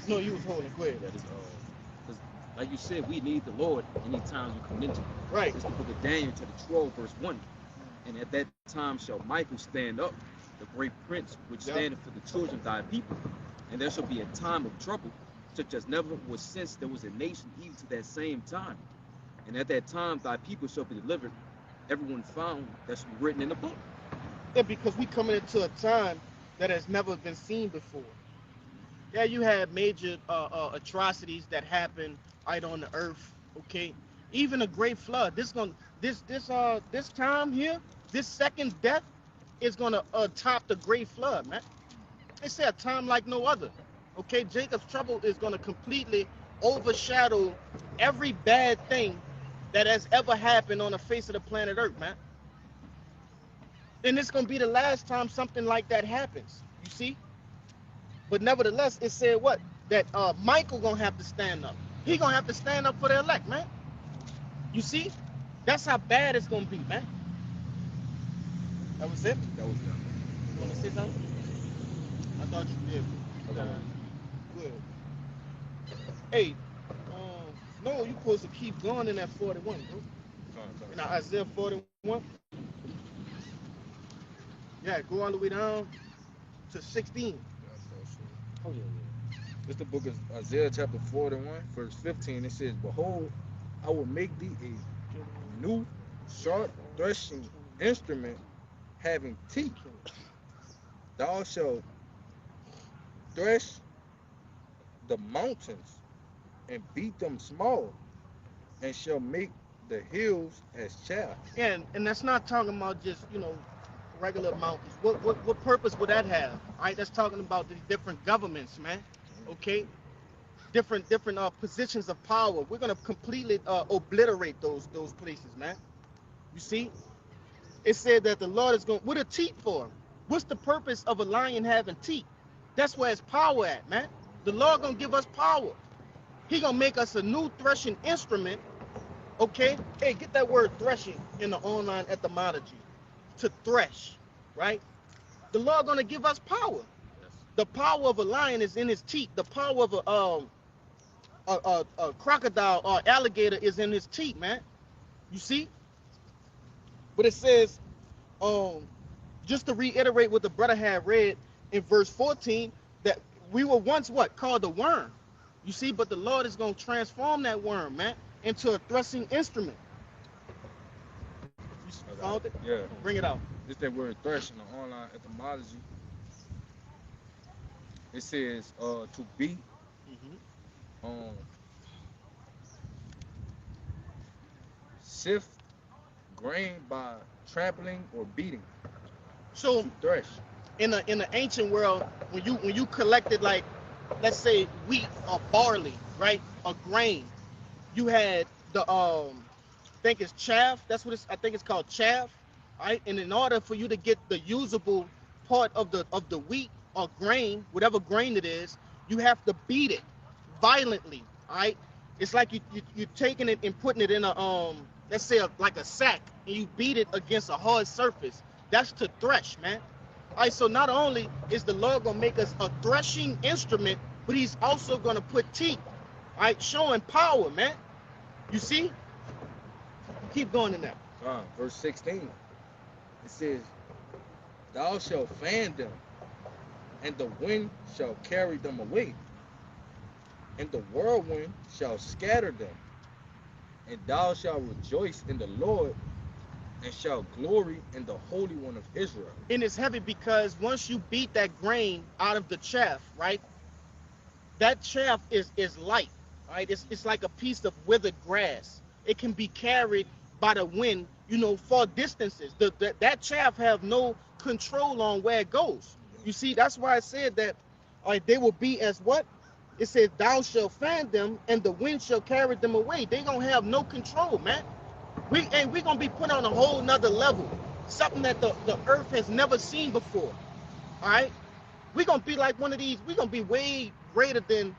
No, you was holding. Go ahead. That is because, like you said, we need the Lord anytime you come into it. Right. It's the book of Daniel, chapter 12, verse 1. And at that time shall Michael stand up, the great prince, which standeth for the children of thy people. And there shall be a time of trouble, such as never was since there was a nation even to that same time. And at that time thy people shall be delivered, everyone found that shall be written in the book. Yeah, because we coming into a time that has never been seen before. Yeah, you had major atrocities that happened right on the earth. Okay, even a great flood. This time here, this second death is gonna top the great flood, man. They say a time like no other. Okay, Jacob's trouble is gonna completely overshadow every bad thing that has ever happened on the face of the planet Earth, man. And it's gonna be the last time something like that happens. You see? But nevertheless, it said what? That Michael gonna have to stand up. He gonna have to stand up for the elect, man. You see? That's how bad it's gonna be, man. That was it? That was it. You wanna say something? I thought you did. Good. Hey, no, you supposed to keep going in that 41, bro. In Isaiah 41. Yeah, go all the way down to 16. Oh, yeah. It's the book of Isaiah chapter 41, verse 15. It says, "Behold, I will make thee a new sharp threshing instrument having teeth. Thou shalt thresh the mountains and beat them small, and shall make the hills as chaff." And that's not talking about just, regular mountains. What purpose would that have? All right, that's talking about the different governments, man. Okay, different positions of power. We're gonna completely obliterate those places, man. You see, it said that the Lord is going. What are teeth for? What's the purpose of a lion having teeth? That's where his power at, man. The Lord gonna give us power. He gonna make us a new threshing instrument. Okay, hey, get that word threshing in the online etymology. To thresh, right? The Lord gonna give us power. The power of a lion is in his teeth. The power of a crocodile or alligator is in his teeth, man. You see? But it says, just to reiterate what the brother had read in verse 14, that we were once what? Called a worm. You see, but the Lord is gonna transform that worm, man, into a threshing instrument. You found it? Yeah. Bring it out. It's that word thresh in the online etymology. It says to beat, sift grain by trampling or beating. So To thresh. in the ancient world, when you collected, like, let's say wheat or barley, right, or grain, you had the I think it's chaff. That's what I think it's called, chaff, right? And in order for you to get the usable part of the wheat or grain, whatever grain it is, you have to beat it violently, all right? It's like you're taking it and putting it in a let's say like a sack, and you beat it against a hard surface. That's to thresh, man. All right, so not only is the Lord gonna make us a threshing instrument, but He's also gonna put teeth, all right, showing power, man. You see? Keep going in there. Verse 16. It says, "Thou shalt fan them, and the wind shall carry them away, and the whirlwind shall scatter them. And thou shalt rejoice in the Lord, and shalt glory in the Holy One of Israel." And it's heavy because once you beat that grain out of the chaff, right? That chaff is light, right? It's like a piece of withered grass. It can be carried by the wind, far distances. That chaff have no control on where it goes. You see, that's why I said that they will be as what? It says, "Thou shalt fan them, and the wind shall carry them away." They gonna have no control, man. We gonna be put on a whole nother level, something that the earth has never seen before. All right, we gonna be like one of these. We gonna be way greater than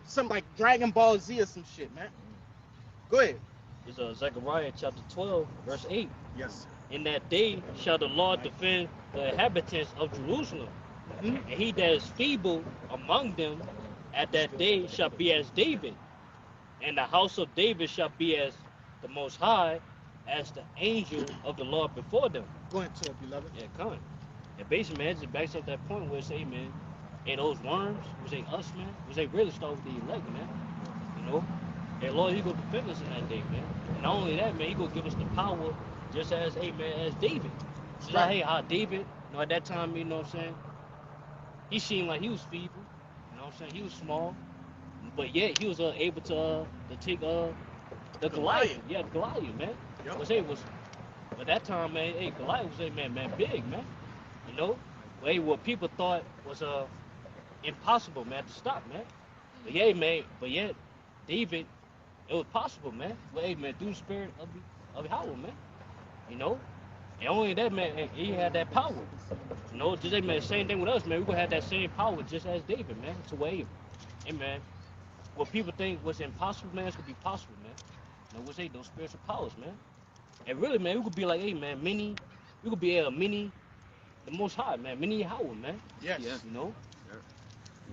some like Dragon Ball Z or some shit, man. Go ahead. It's Zechariah chapter 12, verse 8. Yes. In that day shall the Lord defend the inhabitants of Jerusalem, and he that is feeble among them at that day shall be as David, and the house of David shall be as the Most High, as the angel of the Lord before them. Go ahead, tell beloved. Yeah, come. And basically, man, it just backs up that point where it say, man, hey, those worms, was they us, man? Was they really start with the elect, man? Hey, Lord, He gonna defend us in that day, man. And not only that, man, He gonna give us the power, just as, hey, man, as David. Just like, hey, how David, at that time, you know what I'm saying? He seemed like he was feeble, you know what I'm saying? He was small, but yet he was able to take the Goliath. Yeah, the Goliath, man. Yep. But that time, man, hey, Goliath was, man, big, man. Hey, what people thought was impossible, man, to stop, man. But yeah, man, yet David, it was possible, man. Well, hey, man, through the spirit of Yahweh, man. And only that, man, he had that power. Just, hey, man, same thing with us, man. We gonna have that same power just as David, man. So, hey, man, what people think was impossible, man, it's gonna be possible, man. What's those spiritual powers, man. And really, man, we could be like, hey, man, we could be a mini, the Most High, man, mini Yahweh, man. Yes. Yeah. You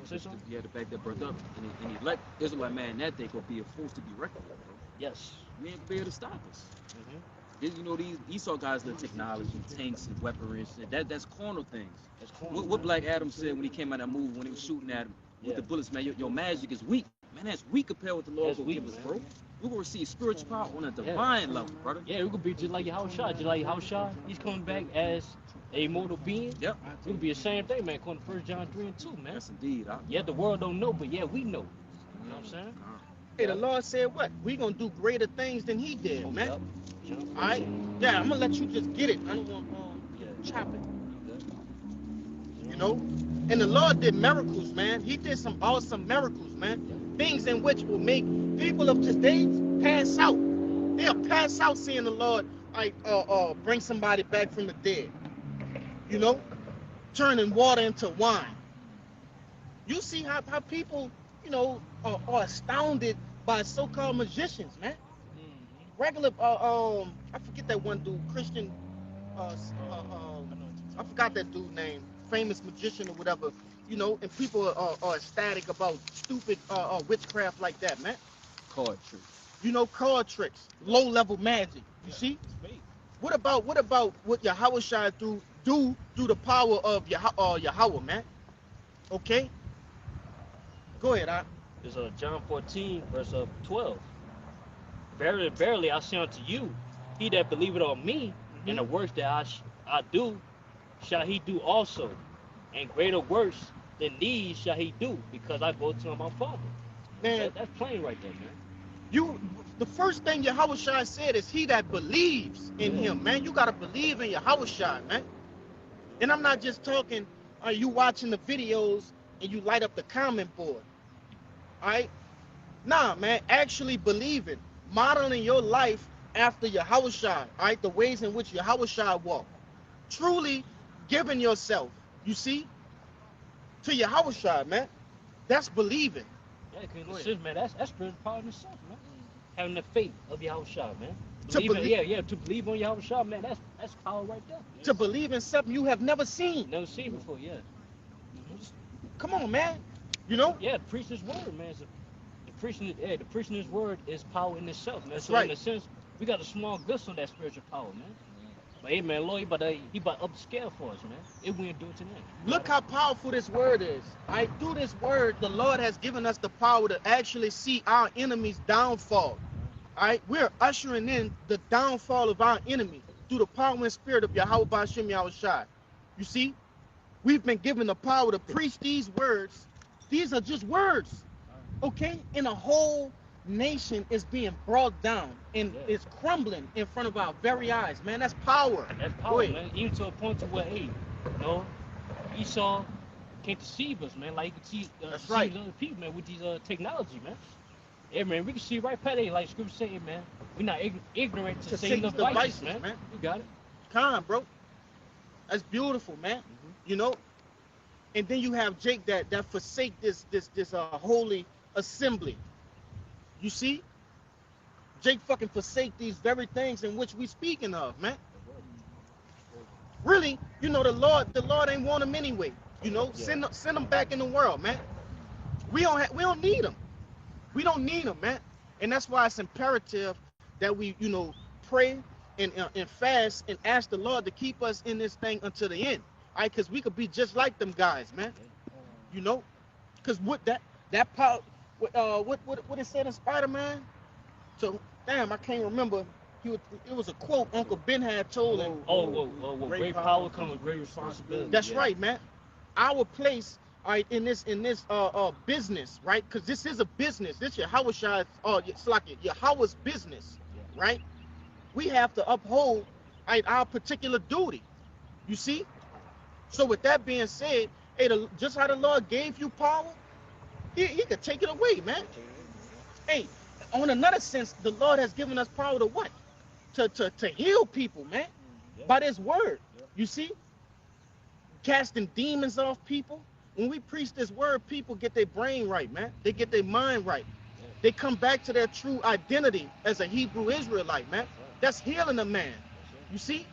say something? You had to back that brother up. And the elect Israelite man that day gonna be a force to be reckoned with, bro. Yes. We ain't gonna be able to stop us. Mm-hmm. These Esau guys, the technology, tanks and weaponry and shit, that's carnal things. That's cool. What Black Adam said when he came out of that movie, when he was shooting at him with the bullets, man, your magic is weak. Man, that's weak compared with the Lord That's will weak, give us, man. bro. We're gonna receive spiritual power on a divine level, brother. Yeah, we could be just like Yahushua. He's coming back as a mortal being. Yep. It could be the same thing, man, according to 1 John 3 and 2, man. Yes, indeed. Yeah, the world don't know, but yeah, we know. You know what I'm saying? Hey, the Lord said what? We gonna do greater things than He did, man. Yep. All right. Yeah, I'm gonna let you just get it. I don't want chop it. And the Lord did miracles, man. He did some awesome miracles, man. Things in which will make people of today pass out. They'll pass out seeing the Lord bring somebody back from the dead. Turning water into wine. You see how people, are astounded by so-called magicians, man. Regular, I forget that one dude, Christian, I forgot that dude name, famous magician or whatever, and people are ecstatic about stupid witchcraft like that, man. Card tricks. Card tricks, low-level magic. You see? What about what Yahushua do through the power of Yahweh, man? Okay? Go ahead, It's John 14, verse 12. Verily, verily, I say unto you, he that believeth on me, and the works that I do, shall he do also. And greater works than these shall he do, because I go to my Father. Man, That's plain right there, man. The first thing Yahushua said is he that believes in him, man. You got to believe in Yahushua, man. And I'm not just talking, you watching the videos and you light up the comment board. All right? Nah, man, actually believing, modeling your life after Yahushua, all right? The ways in which Yahushua walked. Truly giving yourself, you see, to Yahushua, man. That's believing. Yeah, because man, that's spiritual power in itself, man. Having the faith of Yahushua, man. To believe in, believe, to believe on Yahweh Shah, man, that's power right there. to believe in something you have never seen. Never seen before, yeah. Come on, man. You know? Yeah, the preacher's word, man. So the preaching his word is power in itself, man. That's So right. in a sense, we got a small glimpse of that spiritual power, man. But hey, man, Lord, he about to up the scale for us, man. If we ain't do it today. Look how powerful this word is. Through this word, the Lord has given us the power to actually see our enemy's downfall. We're ushering in the downfall of our enemy through the power and spirit of Yahweh Ba'ashem Yahweh Shai. You see, we've been given the power to preach these words. These are just words, okay? And a whole nation is being brought down and is crumbling in front of our very eyes, man. That's power. That's power, man. Even to a point to where, hey, you know, Esau can't deceive us, man. Like you can see, That's right. other people, man, with these technology, man. Yeah, man, we can see right past it, like Scripture saying, man. We're not ignorant to Satan's devices, man. You got it. Come on, bro. That's beautiful, man. You know. And then you have Jake that forsake this holy assembly. You see, Jake fucking forsake these very things in which we speaking of, man. Really, you know, the Lord ain't want them anyway. You know, send them back in the world, man. We don't need them. We don't need them, man. And that's why it's imperative that we, you know, pray and fast and ask the Lord to keep us in this thing until the end. All right, because we could be just like them guys, man. You know, because what that power, what it said in Spider-Man. So damn, I can't remember. It was a quote Uncle Ben had told him. Great power comes with great responsibility. That's right, man. Our place, all right, in this business, right? Because this is a business. This Yahweh Shai's, it's like Yahweh's business, right? We have to uphold, right, our particular duty. You see? So with that being said, hey, just how the Lord gave you power, he could take it away, man. Hey, on another sense, the Lord has given us power to what? To heal people, man. By this word. You see? Casting demons off people. When we preach this word, people get their brain right, man. They get their mind right. They come back to their true identity as a Hebrew Israelite, man. That's healing a man. You see?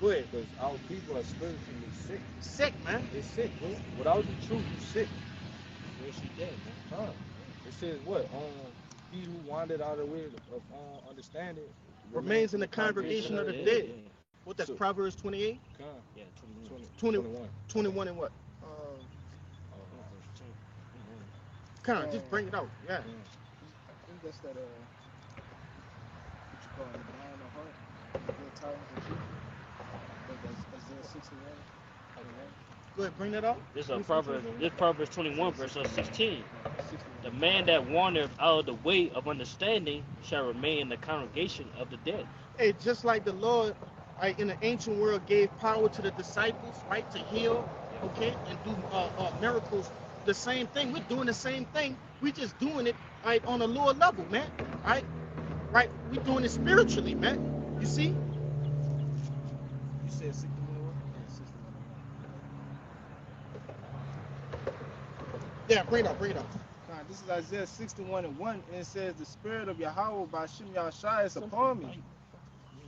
Go ahead. Because our people are spiritually sick. Sick, man. They're sick, bro. Without the truth, you're sick. Where she dead, man. It says what? He who wandered out of the way of understanding remains in the congregation of the dead. What, that's Proverbs 28? Yeah, 21. 21 and what? Kind of just bring it out. Yeah. I think that's that, what you call it, the blind of heart, the tyrants of truth. I think that's Isaiah 61. Go ahead, bring that out. This Proverbs 21, verse 16. The man that wandereth out of the way of understanding shall remain in the congregation of the dead. Hey, just like the Lord, right, in the ancient world gave power to the disciples, right, to heal, okay, and do miracles. The same thing. We're doing the same thing. We're just doing it, right, on a lower level, man. Right? Right? We're doing it spiritually, man. You see? You said 61 or Yeah, bring it up, bring it up. This is Isaiah 61 and 1, and it says, the spirit of Yahweh Ba'ashem Yahweh Shai is upon me,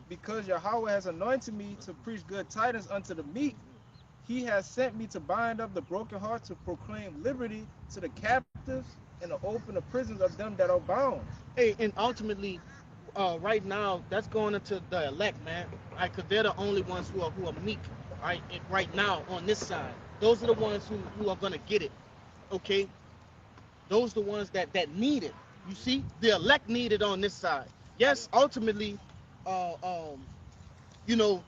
because Yahweh has anointed me to preach good tidings unto the meek. He has sent me to bind up the broken heart, to proclaim liberty to the captives, and to open the prisons of them that are bound. Hey, and ultimately, right now, that's going into the elect, man. Right, because they're the only ones who are meek, right? And right now on this side, those are the ones who are gonna get it. Okay, those are the ones that need it. You see, the elect need it on this side. Yes, ultimately, you know,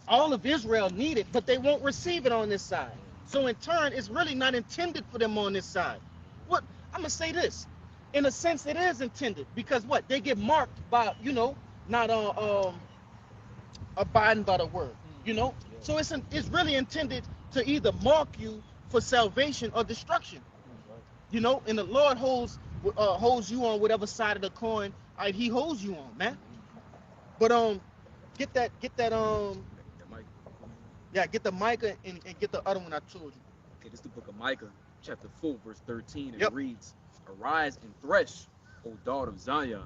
all of Israel need it, but they won't receive it on this side. So in turn, it's really not intended for them on this side. What I'm gonna say this, in a sense, it is intended, because what, they get marked by, you know, not abiding by the word, you know. So it's really intended to either mark you for salvation or destruction, you know. And the Lord holds you on whatever side of the coin, right, He holds you on, man. But get that yeah, get the Micah and get the other one I told you. Okay, this is the book of Micah, chapter 4, verse 13. It reads, Arise and thresh, O daughter of Zion.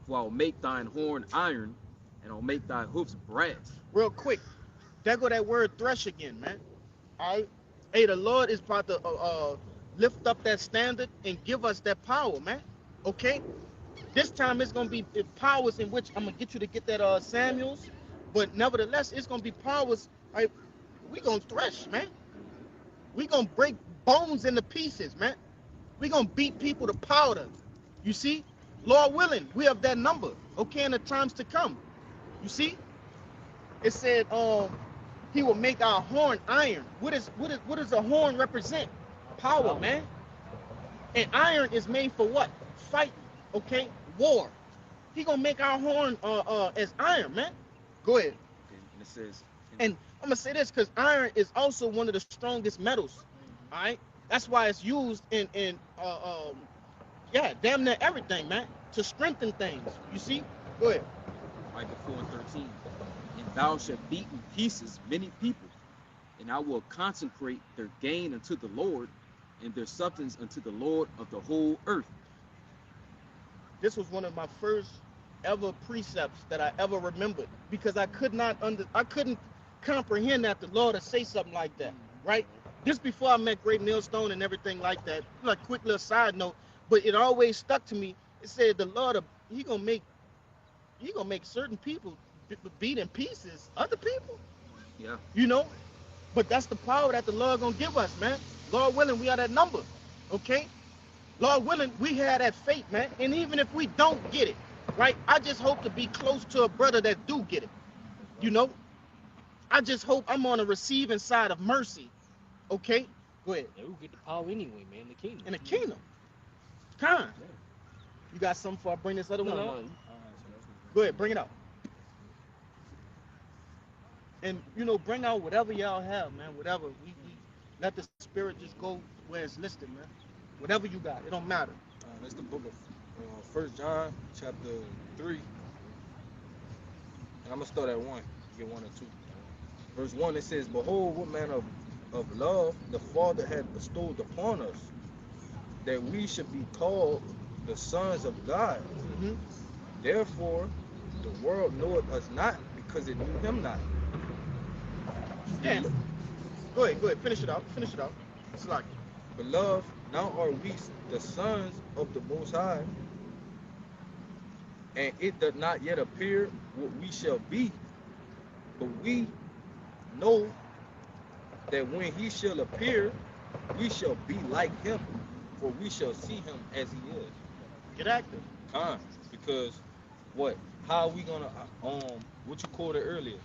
For I'll make thine horn iron, and I'll make thy hoofs brass. Real quick, there go that word thresh again, man. All right. Hey, the Lord is about to lift up that standard and give us that power, man. Okay. This time it's gonna be powers in which I'm gonna get you to get that Samuels, but nevertheless it's gonna be powers. Right, we gonna thresh, man. We gonna break bones into pieces, man. We gonna beat people to powder. You see, Lord willing, we have that number. Okay, in the times to come. You see, it said he will make our horn iron. What does a horn represent? Power, man. And iron is made for what? Fighting. Okay, war. He gonna make our horn as iron, man. Go ahead. Okay, and it says, And I'm gonna say this because iron is also one of the strongest metals. All right, that's why it's used in yeah, damn near everything, man, to strengthen things. You see? Go ahead. Micah 4:13, and thou shalt beat in pieces many people, and I will consecrate their gain unto the Lord, and their substance unto the Lord of the whole earth. This was one of my first ever precepts that I ever remembered because I couldn't comprehend that the Lord would say something like that, right? This before I met Great Millstone and everything like that. Like quick little side note, but it always stuck to me. It said the Lord, he gonna make certain people beat in pieces other people, Yeah. you know. But that's the power that the Lord gonna give us, man. Lord willing, we are that number, okay? Lord willing, we have that faith, man. And even if we don't get it, right? I just hope to be close to a brother that do get it. You know? I just hope I'm on the receiving side of mercy. Okay? Go ahead. Yeah, we get the power anyway, man. The kingdom. In the kingdom. Con. You got something before I bring this other No, one no. out? Go ahead, bring it out. And you know, bring out whatever y'all have, man. Whatever. We let the spirit just go where it's listed, man. Whatever you got, it don't matter. It's the book of 1 John, chapter 3. And I'm going to start at 1. Get 1 and 2. Verse 1, it says, behold, what manner of love the Father had bestowed upon us, that we should be called the sons of God. Mm-hmm. Therefore, the world knoweth us not, because it knew him not. Yeah. Go ahead. Finish it out. It's like, Beloved, now are we the sons of the Most High, and it doth not yet appear what we shall be, but we know that when he shall appear, we shall be like him, for we shall see him as he is. get active. Because what? How are we gonna what you quoted earlier?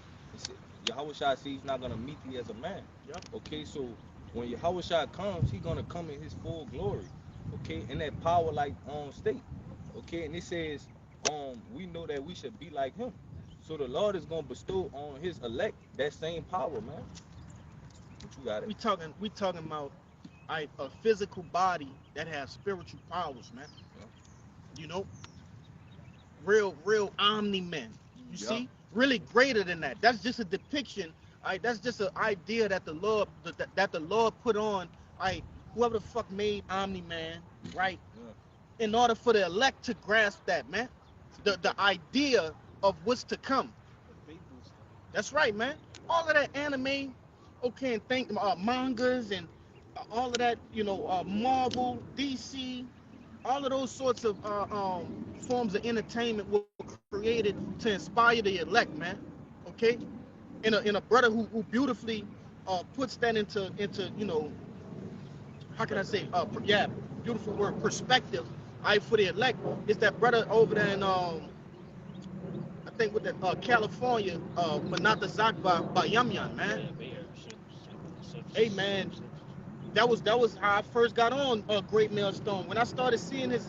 Yahweh Shai says he's not gonna meet thee as a man. Yep. Okay, so when Yahweh Shai comes, he's gonna come in his full glory. Okay, in that power like state. Okay, and it says we know that we should be like him. So the Lord is gonna bestow on his elect that same power, man. But you got it. We talking about a physical body that has spiritual powers, man. Yeah. You know, real omni men. You Yeah. see, really greater than that. That's just a depiction. That's just an idea that the Lord put on. Whoever the fuck made omni man, right? Yeah. In order for the elect to grasp that, man, the idea of what's to come. That's right, man. All of that anime, okay, and think mangas and all of that, you know, Marvel, DC, all of those sorts of forms of entertainment were created to inspire the elect, man. Okay, in a brother who beautifully puts that into you know, how can I say beautiful word, perspective. For the elect is that brother over there in I think with the California, but not the Zakba by Yum Yum, man. Hey, man, that was how I first got on Great Millstone. When I started seeing his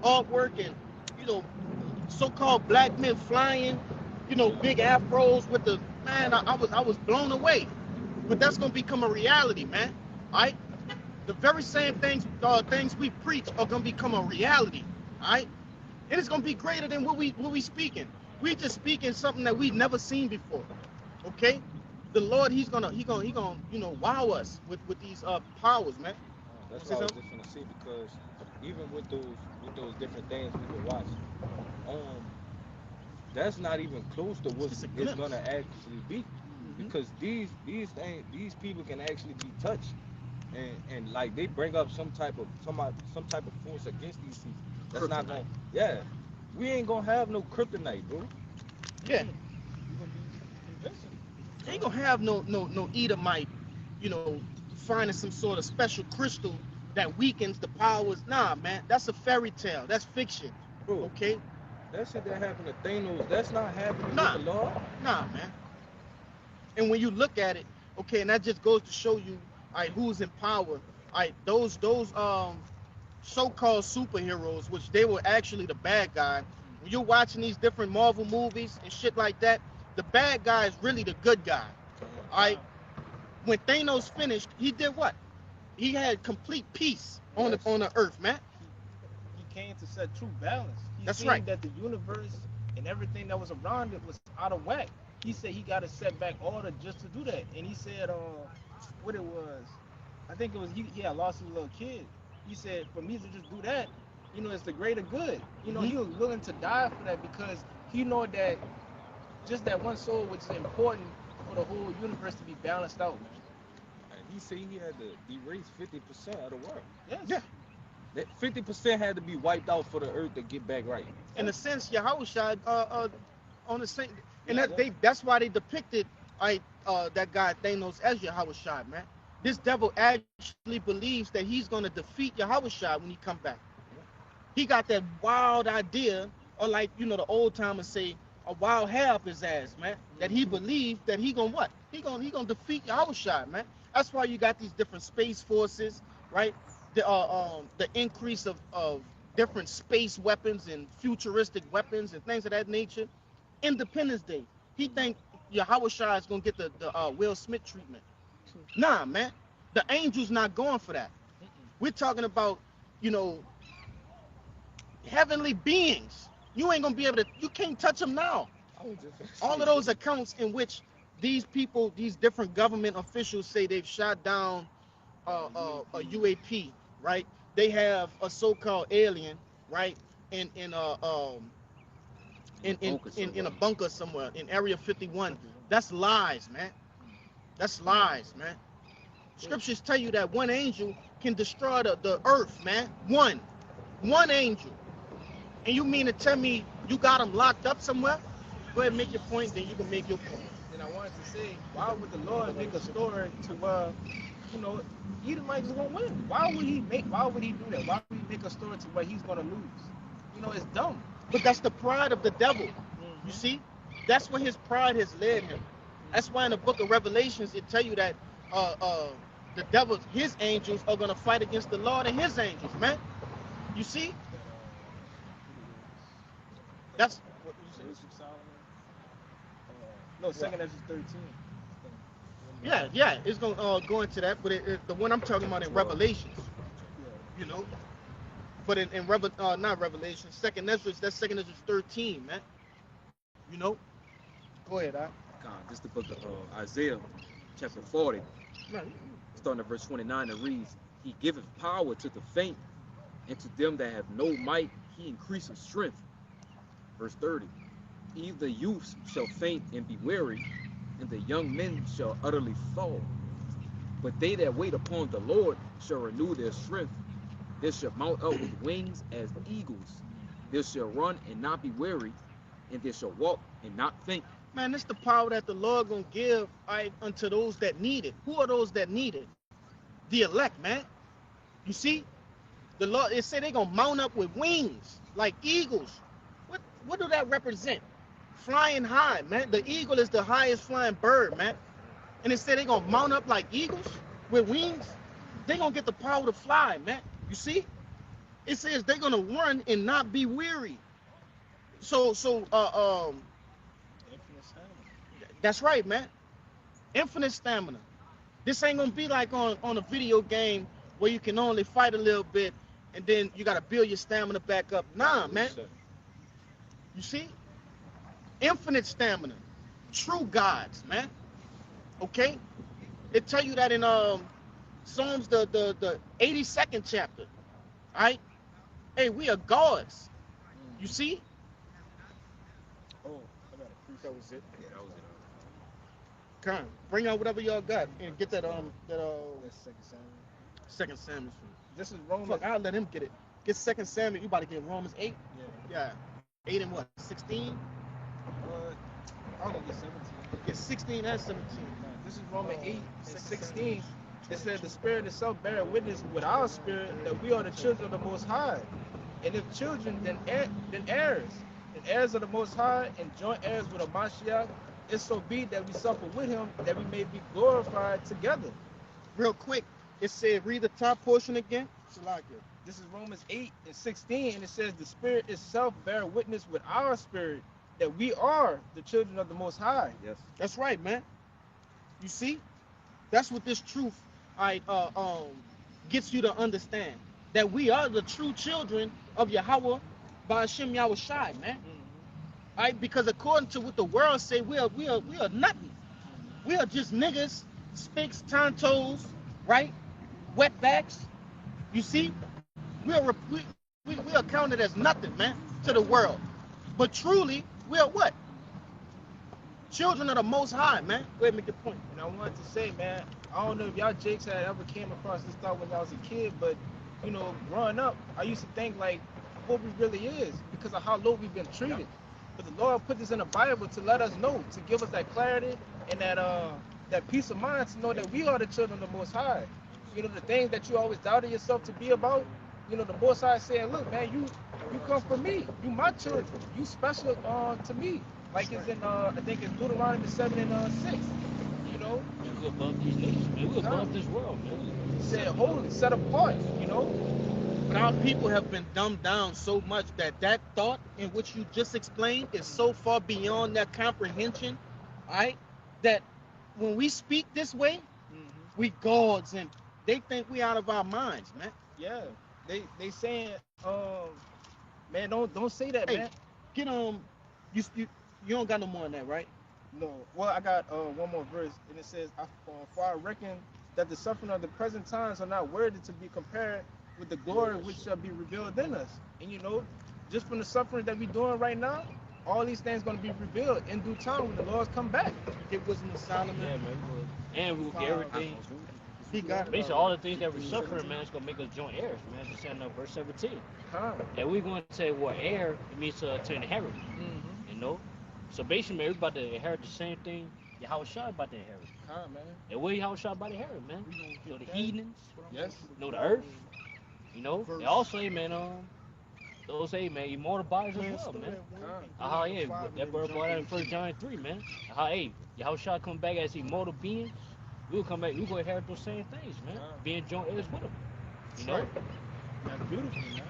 artwork and, you know, so-called black men flying, you know, big afros with the man, I was blown away. But that's gonna become a reality, man. All right, the very same things we preach are gonna become a reality. All right, and it's gonna be greater than what we speaking. We just speaking something that we've never seen before. Okay, the Lord, he's gonna you know, wow us with these powers, man. That's what I was just gonna say, because even with those different things we can watch, um, that's not even close to what It's a it's glimpse. gonna actually be, because these things, these people can actually be touched, and like they bring up some type of force against these people. That's not Kryptonite. gonna, yeah. We ain't gonna have no kryptonite, bro. Yeah, You're gonna be convincing. ain't gonna have no Edomite, you know, finding some sort of special crystal that weakens the powers. Nah, man, that's a fairy tale. That's fiction. Bro, Okay? that shit that happened to Thanos, that's not happening Nah, with the Lord. nah, man. And when you look at it, okay, and that just goes to show you, all right, who's in power. All right, those so-called superheroes, which they were actually the bad guy. When you're watching these different Marvel movies and shit like that, the bad guy is really the good guy. All right. When Thanos finished, he did what? He had complete peace on Yes. the earth, man. He came to set true balance. He That's seen right. that the universe and everything that was around it was out of whack. He said he got to set back order just to do that. And he said, what it was, I think it was he had lost his little kid. He said, for me to just do that, it's the greater good. Mhm. He was willing to die for that because he know that just that one soul, which is important for the whole universe to be balanced out, man. And he said he had to erase 50% of the world. Yes. Yeah. That 50% had to be wiped out for the earth to get back right. In a sense, Yahushua, on the same, and Yeah, that's why they depicted, that guy Thanos as Yahushua, man. This devil actually believes that he's gonna defeat Yahushua when he come back. He got that wild idea, or like the old timers say, a wild hair up his ass, man. That he believed that he gonna what? He gonna defeat Yahushua, man. That's why you got these different space forces, right? The increase of different space weapons and futuristic weapons and things of that nature. Independence Day, he think Yahushua is gonna get the Will Smith treatment. Nah, man. The angels not going for that. We're talking about, you know, heavenly beings. You ain't gonna be able to. You can't touch them now. I was just All of those accounts in which these people, these different government officials say they've shot down a UAP, right? They have a so-called alien, right? In in uh um in a bunker somewhere in Area 51. That's lies, man. That's lies, man. Scriptures tell you that one angel can destroy the earth, man. One angel. And you mean to tell me you got them locked up somewhere? Go ahead and make your point, then you can make your point. And I wanted to say, why would the Lord make a story to Edomites gonna win? Why would he do that? Why would he make a story to where he's gonna lose? It's dumb. But that's the pride of the devil. You see? That's where his pride has led him. That's why in the book of Revelations it tell you that the devil, his angels, are gonna fight against the Lord and his angels, man. You see? That's what you Wisdom say. of Solomon. No, Second Ezra 13. Yeah, it's gonna go into that, but the one I'm talking about in Revelations, Yeah. you know. But in not Revelation, Second Ezra, that's Second Ezra 13, man. You know. Go ahead, God, this is the book of Isaiah, chapter 40, Man. starting at verse 29. It reads, He giveth power to the faint, and to them that have no might, he increaseth strength. Verse 30, Even the youths shall faint and be weary, and the young men shall utterly fall. But they that wait upon the Lord shall renew their strength. They shall mount up with wings as eagles. They shall run and not be weary, and they shall walk and not faint. Man, this the power that the Lord gonna give unto those that need it. Who are those that need it? The elect, man. You see, the Lord, it said they gonna mount up with wings like eagles. What do that represent? Flying high, man. The eagle is the highest flying bird, man. And it said they gonna mount up like eagles with wings. They gonna get the power to fly, man. You see? It says they're gonna run and not be weary. So Infinite stamina. that's right, man. Infinite stamina. This ain't gonna be like on a video game where you can only fight a little bit and then you gotta build your stamina back up. Nah, man. You see? Infinite stamina. True gods, man. Okay? It tell you that in Psalms the 82nd chapter. Alright? Hey, we are gods. You see? Oh, I got a precept. That was it. Yeah, that was it. Come on, bring out whatever y'all got and get that That's Second Samuel. Second Samuel. This is Romans. Fuck, I'll let him get it. Get Second Samuel. You about to get Romans 8? Yeah. Yeah. 8 and what? 16? I'm gonna get 17. Get 16 and 17. This is Romans 8 and 16. It says the Spirit itself bearing witness with our spirit that we are the children of the Most High. And if children, then heirs. And heirs of the Most High and joint heirs with a Mashiach. It so be that we suffer with him, that we may be glorified together. Real quick, it said, read the top portion again. Salakia. This is Romans 8 and 16, and it says the Spirit itself bear witness with our spirit that we are the children of the Most High. Yes. That's right, man. You see? That's what this truth gets you to understand. That we are the true children of Yahweh by Hashem Yahweh Shai, man. Right? Because according to what the world say, we are nothing. We are just niggas, spicks, tontos, right? Wetbacks. You see? We are counted as nothing, man, to the world. But truly, we are what? Children of the Most High, man. Go ahead and make your point. And I wanted to say, man, I don't know if y'all jakes had ever came across this thought when I was a kid, but, you know, growing up, I used to think, like, what we really is because of how low we've been treated. But the Lord put this in the Bible to let us know, to give us that clarity and that peace of mind to know that we are the children of the Most High. You know, the things that you always doubted yourself to be about, you know, the Most High saying, look, man, you come from me. You my children. You special to me. Like it's in, I think it's Deuteronomy 7 and 6. You know? We're above these nations, man. We're above this world, man. He said, holy, set apart, you know? But our people have been dumbed down so much that thought in which you just explained is so far beyond their comprehension, right? That when we speak this way, we gods and they think we out of our minds, man. Yeah. They saying, man, don't say that, Hey, man. get you don't got no more than that, right? No. Well, I got one more verse, and it says, for I reckon that the suffering of the present times are not worthy to be compared with the glory which shall be revealed in us. And you know, just from the suffering that we're doing right now, all these things going to be revealed in due time when the Lord's come back. Get wisdom of Solomon. Yeah, man. And we'll get everything. He got it. Basically, all the things that we're suffering, man, it's going to make us joint heirs, man. Just saying verse 17. And we're going to say, well, heir, it means to inherit. You know? So basically, man, we're about to inherit the same thing Yahweh Shai about to inherit. Man. And where Yahweh Shai about to inherit, man? You know, the heathens, Yes. you know, the earth. You know? They also say, man, those say, man, immortal bodies as well, man. Yeah, that brought out in 1 John 3, man. Hey, Yahweh Shai come back as immortal beings. We'll come back, we'll go inherit those same things, man. Being joint heirs with them. You know? That's beautiful, man.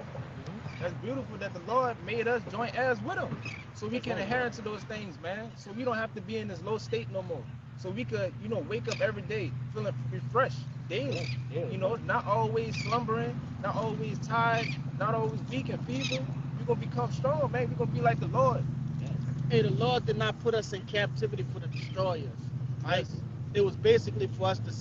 That's beautiful that the Lord made us joint heirs with him. So we can inherit to those things, man. So we don't have to be in this low state no more. So we could, you know, wake up every day feeling refreshed daily. You know, not always slumbering, not always tired, not always weak and feeble. We're going to become strong, man. We're going to be like the Lord. Hey, the Lord did not put us in captivity for to destroy us. Right? Yes. It was basically for us to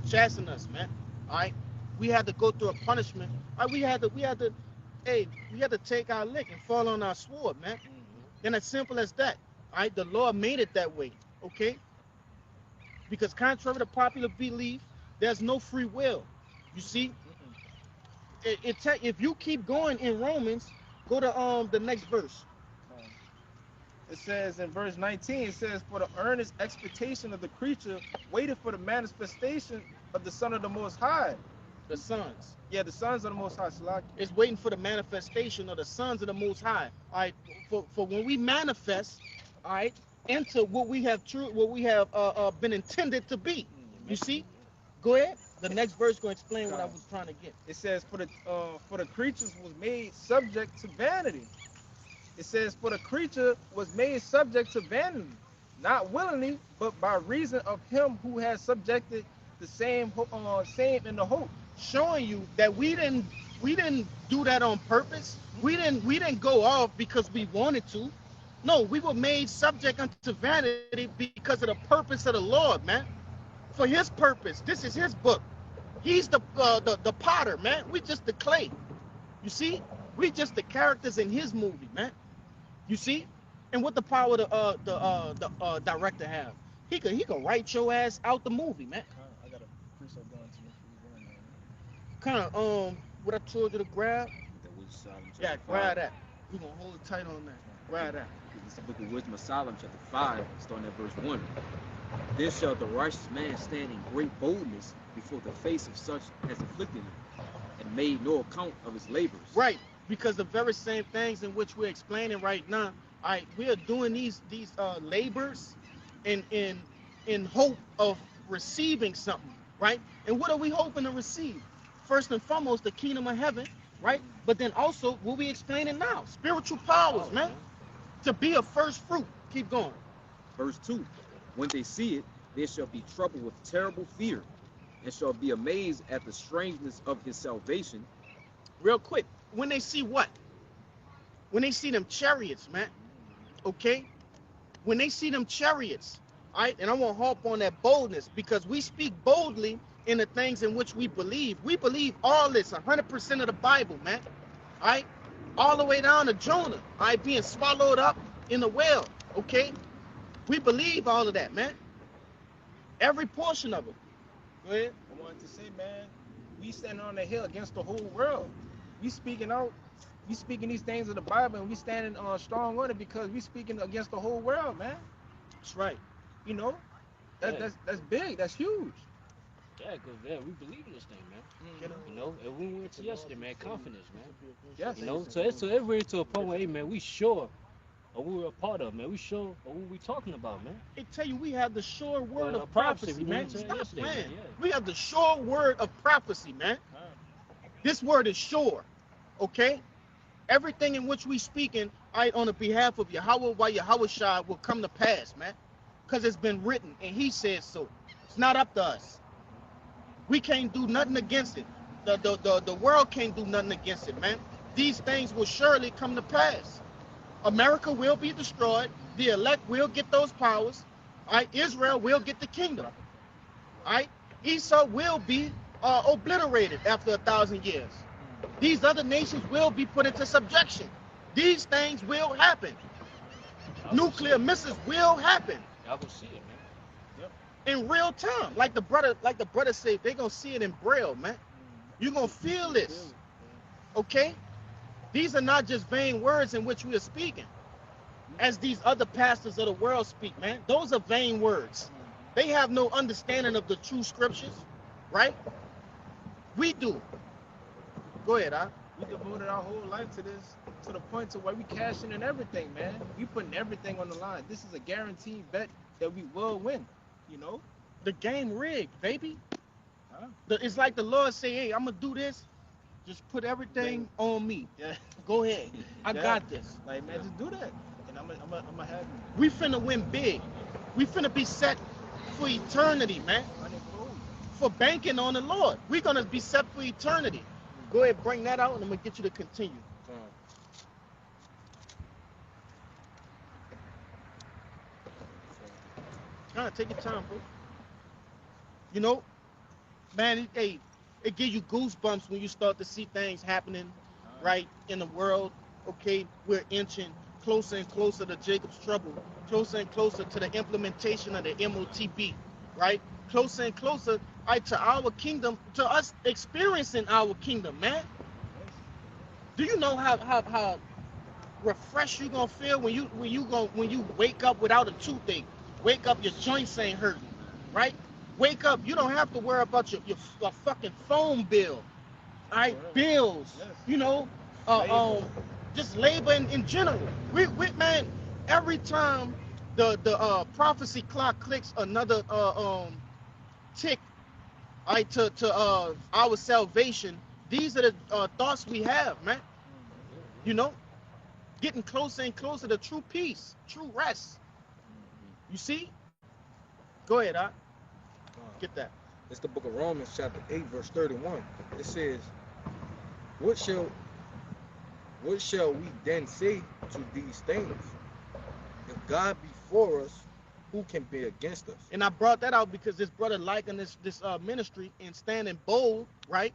chasten us, man. All right? We had to go through a punishment. All right? We had to take our lick and fall on our sword, man. And as simple as that. All right? The Lord made it that way, okay? Because contrary to popular belief, there's no free will. You see? If you keep going in Romans, go to the next verse. It says in verse 19, it says, for the earnest expectation of the creature waited for the manifestation of the Son of the Most High. The sons. Yeah, the sons of the Most High. It's waiting for the manifestation of the sons of the Most High. All right, for when we manifest, all right, into what we have been intended to be. You see? Go ahead. The next verse going to explain what I was trying to get. It says, for the creatures was made subject to vanity. It says, for the creature was made subject to vanity, not willingly, but by reason of him who has subjected the same in the hope. Showing you that we didn't do that on purpose. We didn't go off because we wanted to. No, we were made subject unto vanity because of the purpose of the Lord, man. For his purpose. This is his book. He's the potter, man. We just the clay. You see, we just the characters in his movie, man. You see, and what the power the director have? He can write your ass out the movie, man. I got a preset going to me for you, man. Kind of what I told you to grab. The Wisdom of Solomon Yeah, chapter grab 5. that. We gonna hold it tight on that. Grab that. It's the book of Wisdom of Solomon chapter 5, starting at verse 1. Then shall the righteous man stand in great boldness before the face of such as afflicted him, and made no account of his labors. Right, because the very same things in which we're explaining right now, all right, we are doing these labors in hope of receiving something, right? And what are we hoping to receive? First and foremost, the kingdom of heaven, right? But then also what we explaining now, spiritual powers, man. To be a first fruit. Keep going. Verse 2. When they see it, they shall be troubled with terrible fear, and shall be amazed at the strangeness of his salvation. Real quick, when they see what? When they see them chariots, man. Okay? When they see them chariots, all right? And I want to harp on that boldness, because we speak boldly in the things in which we believe. We believe all this, 100% of the Bible, man. All right? All the way down to Jonah, all right, being swallowed up in the whale, okay? We believe all of that, man. Every portion of it. Go ahead. I wanted to say, man, we standing on the hill against the whole world. We speaking out, we speaking these things of the Bible, and we standing strong on it because we speaking against the whole world, man. That's right. You know, that's big, that's huge. Yeah, because we believe in this thing, man. Mm-hmm. You know, and we went to yesterday, man. Confidence, man. Yes. You know, so it's really to a point where, hey, man, we sure of what we're a part of, man. We sure of what we talking about, man. They tell you we have the sure word Well, of prophecy, prophecy, we man. went to Stop yesterday, playing. man, yeah. We have the sure word of prophecy, man. This word is sure, okay? Everything in which we speaking, on the behalf of Yahweh, while Yahweh Shai will come to pass, man. Because it's been written, and he says so. It's not up to us. We can't do nothing against it. The world can't do nothing against it, man. These things will surely come to pass. America will be destroyed. The elect will get those powers. All right, Israel will get the kingdom. All right, Esau will be obliterated after 1,000 years. These other nations will be put into subjection. These things will happen. Nuclear missiles will happen Y'all gonna see it, man. in real time. Like the brother said, they're gonna see it in braille, man. You're gonna feel this. Okay? These are not just vain words in which we are speaking. As these other pastors of the world speak, man. Those are vain words. They have no understanding of the true scriptures, right? We do. Go ahead, huh? We devoted our whole life to this, to the point to where we cashing in everything, man. We putting everything on the line. This is a guaranteed bet that we will win, you know? The game rigged, baby. Huh? It's like the Lord say, hey, I'm gonna do this. Just put everything on me. Yeah. Go ahead. I Yeah. got this. Like, man, just do that. And I'm gonna have you. We finna win big. We finna be set for eternity, man. 100-fold. For banking on the Lord. We're gonna be set for eternity. Go ahead, bring that out, and I'm gonna get you to continue. Take your time, bro. You know, man, it gives you goosebumps when you start to see things happening right in the world. Okay, we're inching closer and closer to Jacob's trouble, closer and closer to the implementation of the MOTB, right? Closer and closer, right, to our kingdom, to us experiencing our kingdom, man. Do you know how refreshed you gonna feel when you wake up without a toothache? Wake up, your joints ain't hurting, right? Wake up, you don't have to worry about your fucking phone bill, all right? Bills, Yes. you know, just labor in general. We man, every time the prophecy clock clicks another tick, all right, to our salvation. These are the thoughts we have, man. You know, getting closer and closer to true peace, true rest. You see? Go ahead, get that. It's the book of Romans, chapter 8, verse 31. It says, What shall we then say to these things? If God be for us, who can be against us? And I brought that out because this brother liking this ministry and standing bold, right?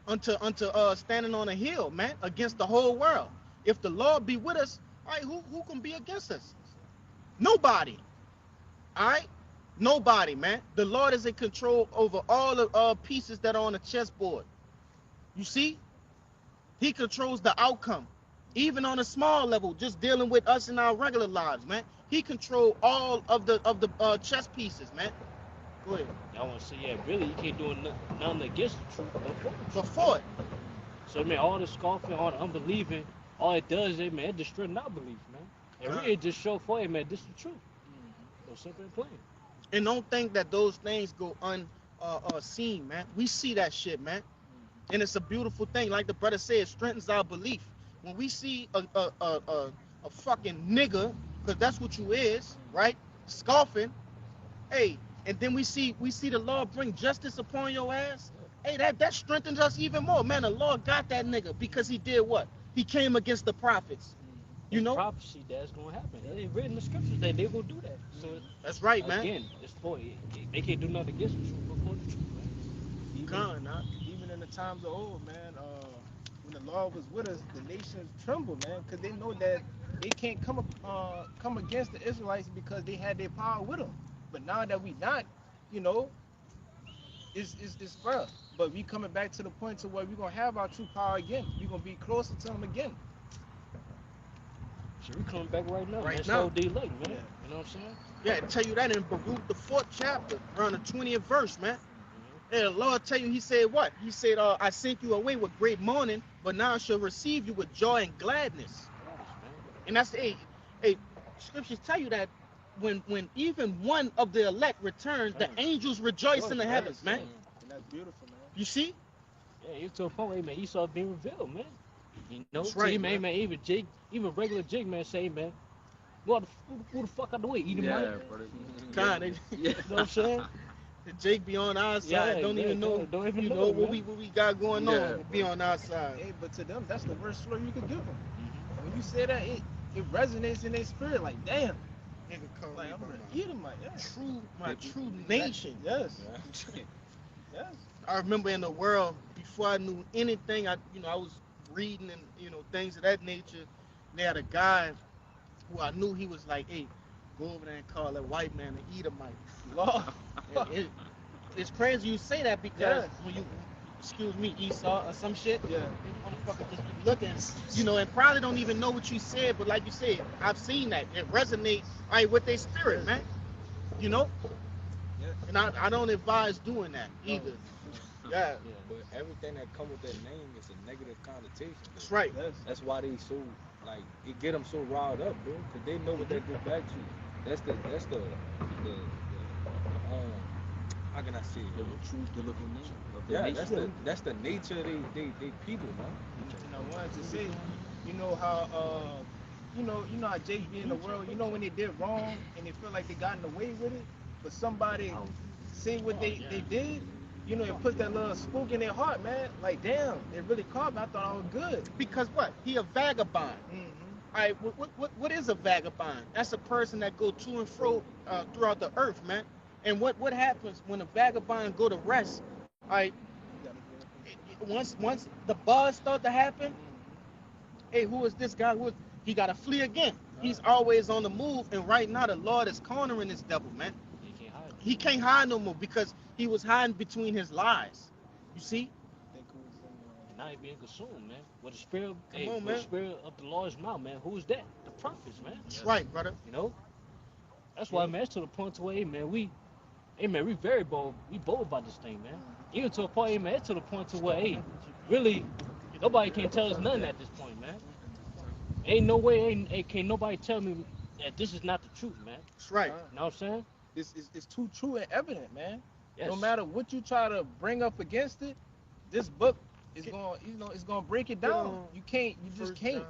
unto standing on a hill, man, against the whole world. If the Lord be with us, all right, who can be against us? Nobody. All right? Nobody, man. The Lord is in control over all the pieces that are on the chessboard. You see? He controls the outcome. Even on a small level, just dealing with us in our regular lives, man. He controls all of the chess pieces, man. Go ahead. Y'all want to say, yeah, really, you can't do nothing against the truth Before it. So, man, all the scoffing, all the unbelieving, all it does is, man, it destroys our belief, man. And really, it just show for you, man, this is the truth. So simple and plain. And don't think that those things go unseen, man. We see that shit, man. And it's a beautiful thing. Like the brother said, it strengthens our belief. When we see a fucking nigga, because that's what you is, right? Scoffing, hey, and then we see the Lord bring justice upon your ass. Hey, that strengthens us even more. Man, the Lord got that nigga because he did what? He came against the prophets. You know? Prophecy that's going to happen. It's written in the scriptures that they're going to do that. So that's right, man. Again, it's for it. They can't do nothing against the truth before the truth, man. Even in the times of old, man, when the Lord was with us, the nations tremble, man, because they know that they can't come against the Israelites because they had their power with them. But now that we not, you know, it's rough. But we coming back to the point to where we're gonna have our true power again. We're gonna be closer to them again. So we coming back right now. Right man. now. So delay, man. Yeah. You know what I'm saying? Yeah, I tell you that in Baruch, the 4th chapter, around the 20th verse, man. And the Lord tell you, he said what? He said, I sent you away with great mourning, but now I shall receive you with joy and gladness. And that's, hey, scriptures tell you that when even one of the elect returns, the angels rejoice in the heavens, man. And that's beautiful, man. You see? Yeah, you to a point where, man, Esau being revealed, man. You know, That's right, man, even Jake, even regular Jake, man, say, man, who the fuck out the way? Eat him, Yeah, right? brother. God, Yeah. You know what I'm saying? Jake be on our side. Yeah, don't yeah, even know, don't even you know, know what man. we got going Yeah, on. Be on our side. Hey, but to them, that's the worst slur you could give them. When you say that, it resonates in their spirit. Like, damn, Nigga call like me I'm by gonna my eat him, like, yeah. my true nation. Yes. Yes. I remember in the world before I knew anything. I was reading and things of that nature. They had a guy who I knew he was like, hey, go over there and call that white man an Edomite. Lord. It's crazy you say that because when you, excuse me, Esau or some shit, Yeah. motherfucker just be looking, and probably don't even know what you said, but like you said, I've seen that. It resonates with their spirit, man. You know? Yeah. And I don't advise doing that either. Yeah. But everything that come with that name is a negative connotation. That's right. Yes. That's why they so like it get them so riled up, bro. Cause they know what that do back to you. That's the how can I say it? The true biblical name of the Yeah, nation. that's the nature of they people, man. And I wanted to say, you know how you know how Jake be in the world. You know when they did wrong and they feel like they gotten away with it, but somebody say what they did. You know, it puts that little spook in their heart, man. Like, damn, they really caught me. I thought I was good. Because what? He a vagabond. All right, what is a vagabond? That's a person that go to and fro throughout the earth, man. And what happens when a vagabond go to rest? All right, once the buzz start to happen, hey, who is this guy? He got to flee again. He's always on the move, and right now the Lord is cornering this devil, man. He can't hide no more because he was hiding between his lies. You see? And now he being consumed, man. With the spirit, on, with man. the spirit of the Lord's mouth, man. Who's that? The prophets, man. That's right, brother. You know? That's why, man, it's to the point to where, hey, man, we very bold. We bold about this thing, man. Even to a point, hey, man, it's to the point to where, hey, really, nobody can tell us nothing at this point, man. Ain't no way, can't nobody tell me that this is not the truth, man. That's right. You know what I'm saying? It's too true and evident, man. Yes. No matter what you try to bring up against it, this book is going, it's going to break it down. You just can't.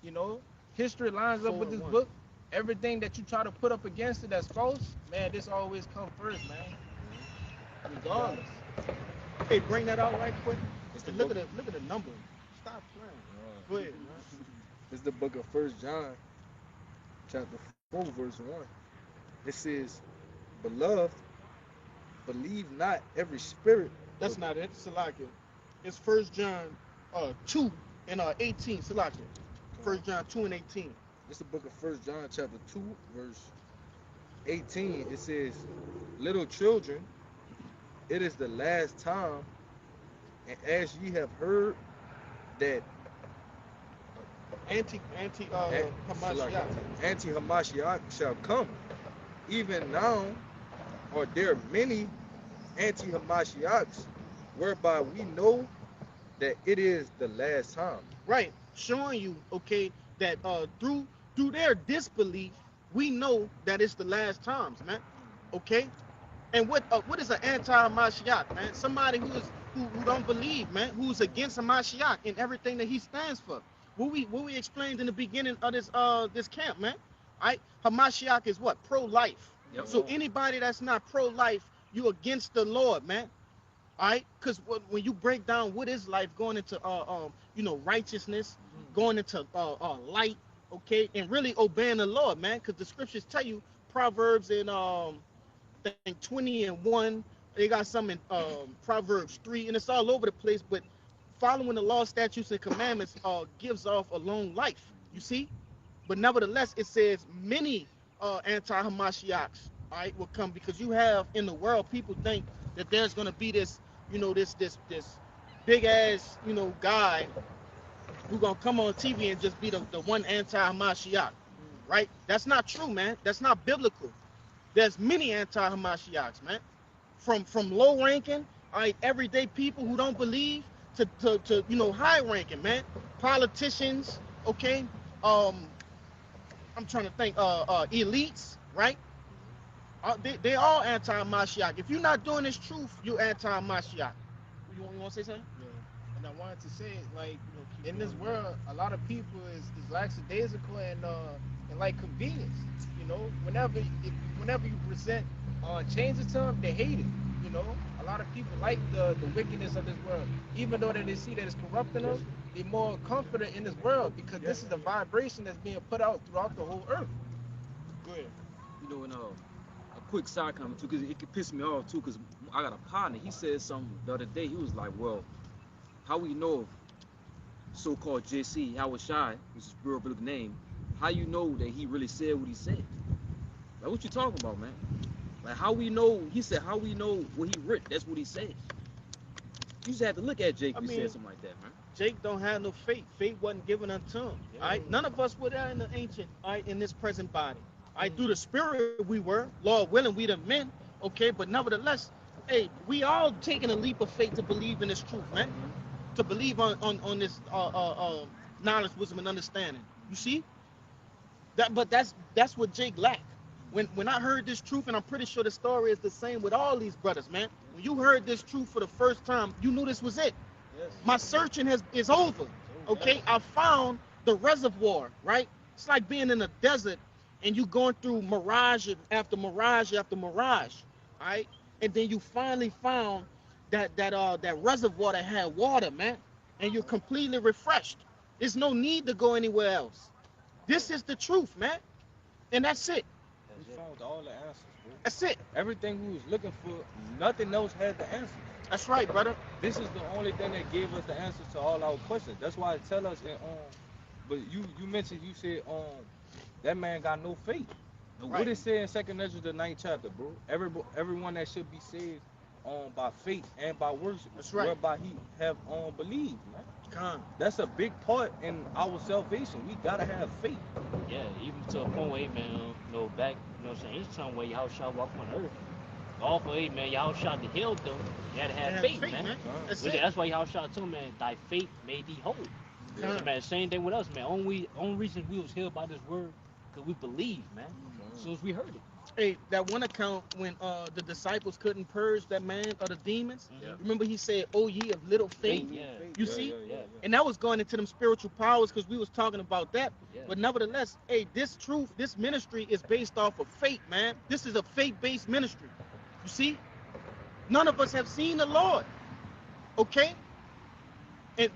You know, history lines up with this book. Everything that you try to put up against it that's false, man, this always come first, man. Regardless. Hey, bring that out right quick. It's Look at the number. Stop playing. Go ahead, man. It's the book of 1 John, chapter 4, verse 1. It says, "Beloved, believe not every spirit." That's not it. Salakia. It's First John 2 and 18. Salaki. First John 2 and 18. It's the book of First John chapter 2, verse 18. It says, little children, it is the last time, and as ye have heard that Hamashiach. anti-Hamashiach shall come, even now are there many anti-Hamashiachs, whereby we know that it is the last time. Right, showing you, okay, that through their disbelief, we know that it's the last times, man. Okay, and what is an anti-Hamashiach, man? Somebody who don't believe, man, who's against Hamashiach and everything that he stands for. What we explained in the beginning of this camp, man. Right? Hamashiach is what? Pro-life. Yep. So anybody that's not pro-life, you against the Lord, man. All right, because when you break down what is life, going into righteousness, going into light, okay, and really obeying the Lord, man, because the scriptures tell you, Proverbs in I think 20 and 1, they got some in Proverbs 3, and it's all over the place, but following the law, statutes, and commandments gives off a long life, you see. But nevertheless, it says many anti-Hamashiachs, all right, will come, because you have in the world, people think that there's going to be this, this big ass, guy who going to come on TV and just be the one anti-Hamashiach, right? That's not true, man. That's not biblical. There's many anti-Hamashiachs, man. From low ranking, all right, everyday people who don't believe to high ranking, man. Politicians, okay? I'm trying to think, elites, right? They all anti-Mashiach. If you're not doing this truth, you're anti-Mashiach. You want to say something? Yeah. And I wanted to say, like, in this world, a lot of people is lackadaisical and like convenience. Whenever you present changes to them, they hate it. A lot of people like the wickedness of this world, even though they see that it's corrupting them. They're more confident in this world because this is the vibration that's being put out throughout the whole earth. Go ahead. And a quick side comment too, because it could piss me off too, because I got a partner. He said something the other day. He was like, well, how we know so-called JC, Howard Shy, which is real biblical name, how you know that he really said what he said? Like, what you talking about, man? Like, how we know, he said, how we know what he writ, that's what he said. You just have to look at Jake if he said something like that, man. Jake don't have no faith. Faith wasn't given unto him. Yeah. All right? None of us were there in the ancient, all right, in this present body. All right? Through the spirit we were. Lord willing, we the men. Okay? But nevertheless, hey, we all taking a leap of faith to believe in this truth, man. To believe on this knowledge, wisdom, and understanding. You see? But that's what Jake lacked. When I heard this truth, and I'm pretty sure the story is the same with all these brothers, man. When you heard this truth for the first time, you knew this was it. Yes. My searching is over. Okay, I found the reservoir, right? It's like being in a desert and you going through mirage after mirage after mirage, all right? And then you finally found that reservoir that had water, man, and you're completely refreshed. There's no need to go anywhere else. This is the truth, man, and that's it. We found all the answers, bro. That's it. Everything we was looking for, nothing else had the answers. That's right, brother. This is the only thing that gave us the answers to all our questions. That's why it tell us in but you mentioned, you said that man got no faith. Right. What it say in 2nd Ezra the 9th chapter, bro? Everyone that should be saved by faith and by works, That's right. whereby he have believed, man. Come. That's a big part in our salvation. We gotta have faith. Yeah, even to a point where, man, back, what I'm saying, each time where Yahushua walked on earth, all for, man, Yahushua to heal them, you had to have faith, man. That's why Yahushua told, man, thy faith may be whole. Yeah. Man, same thing with us, man. Only reason we was healed by this word, because we believe, man. As soon as we heard it. Hey, that one account when the disciples couldn't purge that man of the demons. Yeah. Remember he said, "Oh ye of little faith." Yeah. You see? Yeah. And that was going into them spiritual powers because we was talking about that. Yeah. But nevertheless, hey, this truth, this ministry is based off of faith, man. This is a faith-based ministry. You see? None of us have seen the Lord. Okay? And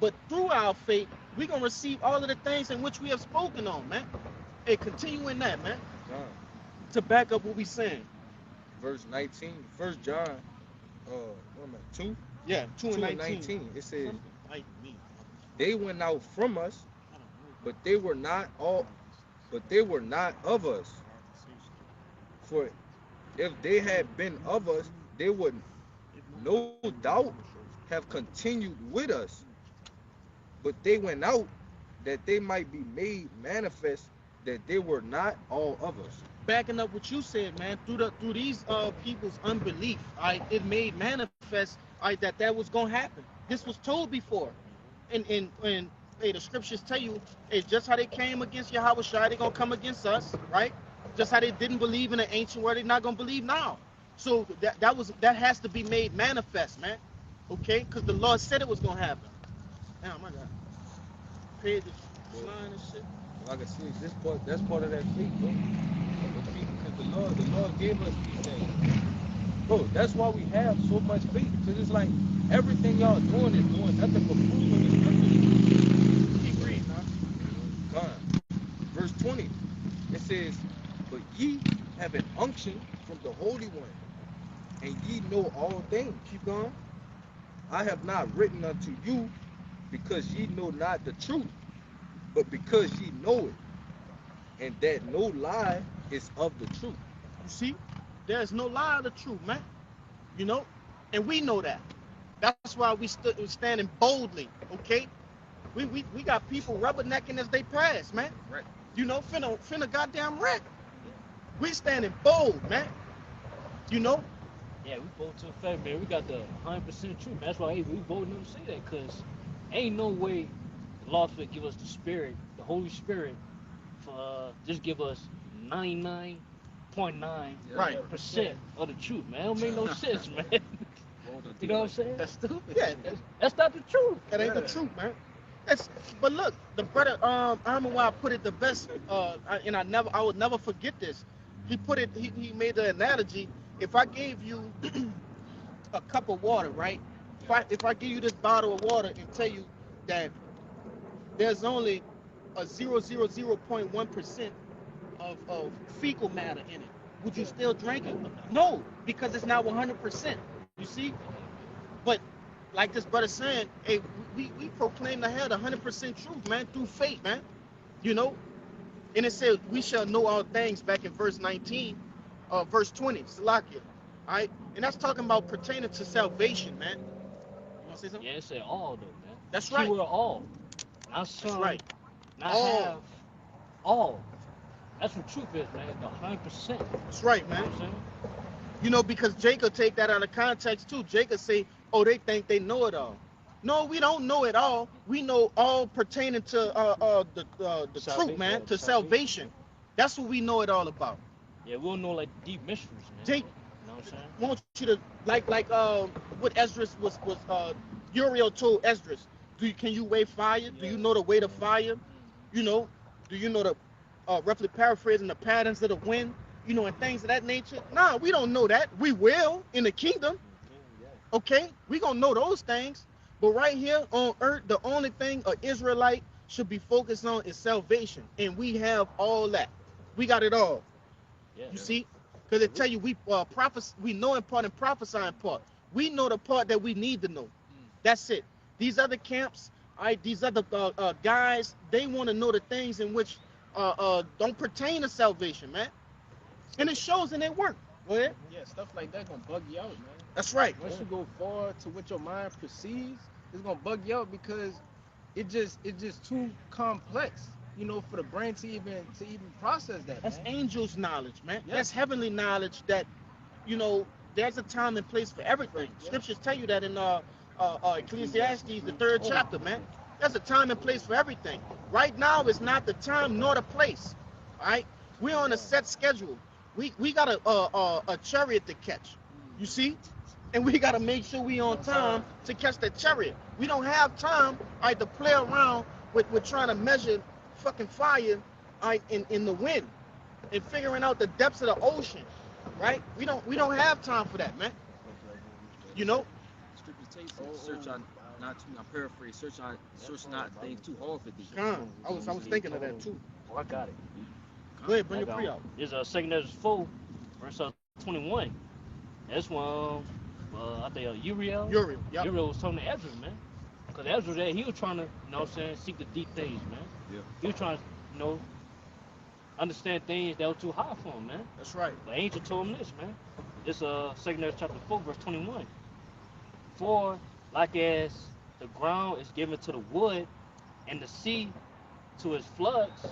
but through our faith, we're gonna receive all of the things in which we have spoken on, man. Hey, continue in that, man. To back up what we saying. Verse 19, 1 John 2 Yeah, 2 and 2 and 19. 19. It says, Like me. they went out from us, but they were not all, but they were not of us. For if they had been of us, they would no doubt have continued with us. But they went out that they might be made manifest that they were not all of us. Backing up what you said, man, through these people's unbelief, it made manifest, that was gonna happen. This was told before, and hey, the scriptures tell you, hey, just how they came against Yahweh Shai, they gonna come against us, right? Just how they didn't believe in the ancient word, they're not gonna believe now. So that has to be made manifest, man. Okay, because the Lord said it was gonna happen. Damn, my God, page is flying and shit. Like I said, that's part of that faith, bro. Because the Lord gave us these things. Bro, that's why we have so much faith. Because it's like everything y'all doing is doing nothing but proving the scriptures. Keep reading, huh? God. Verse 20, it says, but ye have an unction from the Holy One, and ye know all things. Keep going. I have not written unto you because ye know not the truth, but because ye know it, and that no lie is of the truth. You see, there's no lie of the truth, man. You know, and we know that. That's why we standing boldly. Okay, we got people rubbernecking as they pass, man. Right. You know, finna goddamn wreck. We standing bold, man. You know. Yeah, we both to the fact, man. We got the 100% truth. That's why we both them say that, cause ain't no way the Lord will give us the Spirit, the Holy Spirit, for just give us 99.9% Right. of the truth, man. It don't make no sense, man. You know what I'm saying? That's stupid. Yeah, That's not the truth. that ain't the truth, man. But look, the brother, I remember why I put it the best, and I would never forget this. He put it, he made the analogy. If I gave you a cup of water, right? If I give you this bottle of water and tell you that there's only a 0.1% of fecal matter in it, would you still drink it? No, because it's not 100%. You see? But like this brother saying, hey, we proclaim the hell the 100% truth, man, through faith, man. You know? And it said, we shall know all things back in verse 19, verse 20, Salakia. All right? And that's talking about pertaining to salvation, man. You want to say something? Yeah, it say all though, man. That's right. Keyword all. Not some. That's right. Not All. half. All. That's what truth is, man. The 100%. That's right, You know man. what I'm saying? You know, because Jacob take that out of context too. Jacob say, oh, they think they know it all. No, we don't know it all. We know all pertaining to the truth, man, to salvation. That's what we know it all about. Yeah, we don't know like deep mysteries, man. Jake, You know what I'm saying? want you to like what Esdras was Uriel told Esdras. Can you weigh fire? Do you know the weight of fire? You know, do you know the roughly paraphrasing the patterns of the wind? You know, and things of that nature. Nah, we don't know that. We will in the kingdom. Okay, we gonna know those things. But right here on earth, the only thing an Israelite should be focused on is salvation, and we have all that. We got it all. Yeah. You see, because they tell you we know in part and prophesy in part. We know the part that we need to know. That's it. These other camps, these other guys, they want to know the things in which don't pertain to salvation, man. And it shows in their work. Go ahead. Yeah, stuff like that gonna bug you out, man. That's right. Once you go far to what your mind perceives, it's gonna bug you out because it's just too complex, you know, for the brain to even process that. That's man. angels' knowledge, man. Yeah. That's heavenly knowledge that, you know, there's a time and place for everything. Yeah. Scriptures tell you that in Ecclesiastes, the 3rd chapter, man. There's a time and place for everything. Right now is not the time nor the place. All right? We're on a set schedule. We got a chariot to catch. You see? And we got to make sure we on time to catch that chariot. We don't have time, to play around with trying to measure fucking fire, in the wind and figuring out the depths of the ocean, right? We don't have time for that, man. You know? Scripture takes it. Search on not too. I paraphrase. Search not things too hard for thee. I was thinking of that too. Oh, I got it. Go ahead, bring your pre out. It's 2 Ezra 4, verse 21. That's one. I think Uriel. Uriel, yep. Uriel was talking to Ezra, man. Because Ezra there, he was trying to, you know what I'm saying, seek the deep things, man. Yeah. He was trying to, you know, understand things that were too high for him, man. That's right. The angel told him this, man. It's 2 Ezra chapter 4, verse 21. For like as the ground is given to the wood and the sea to its floods,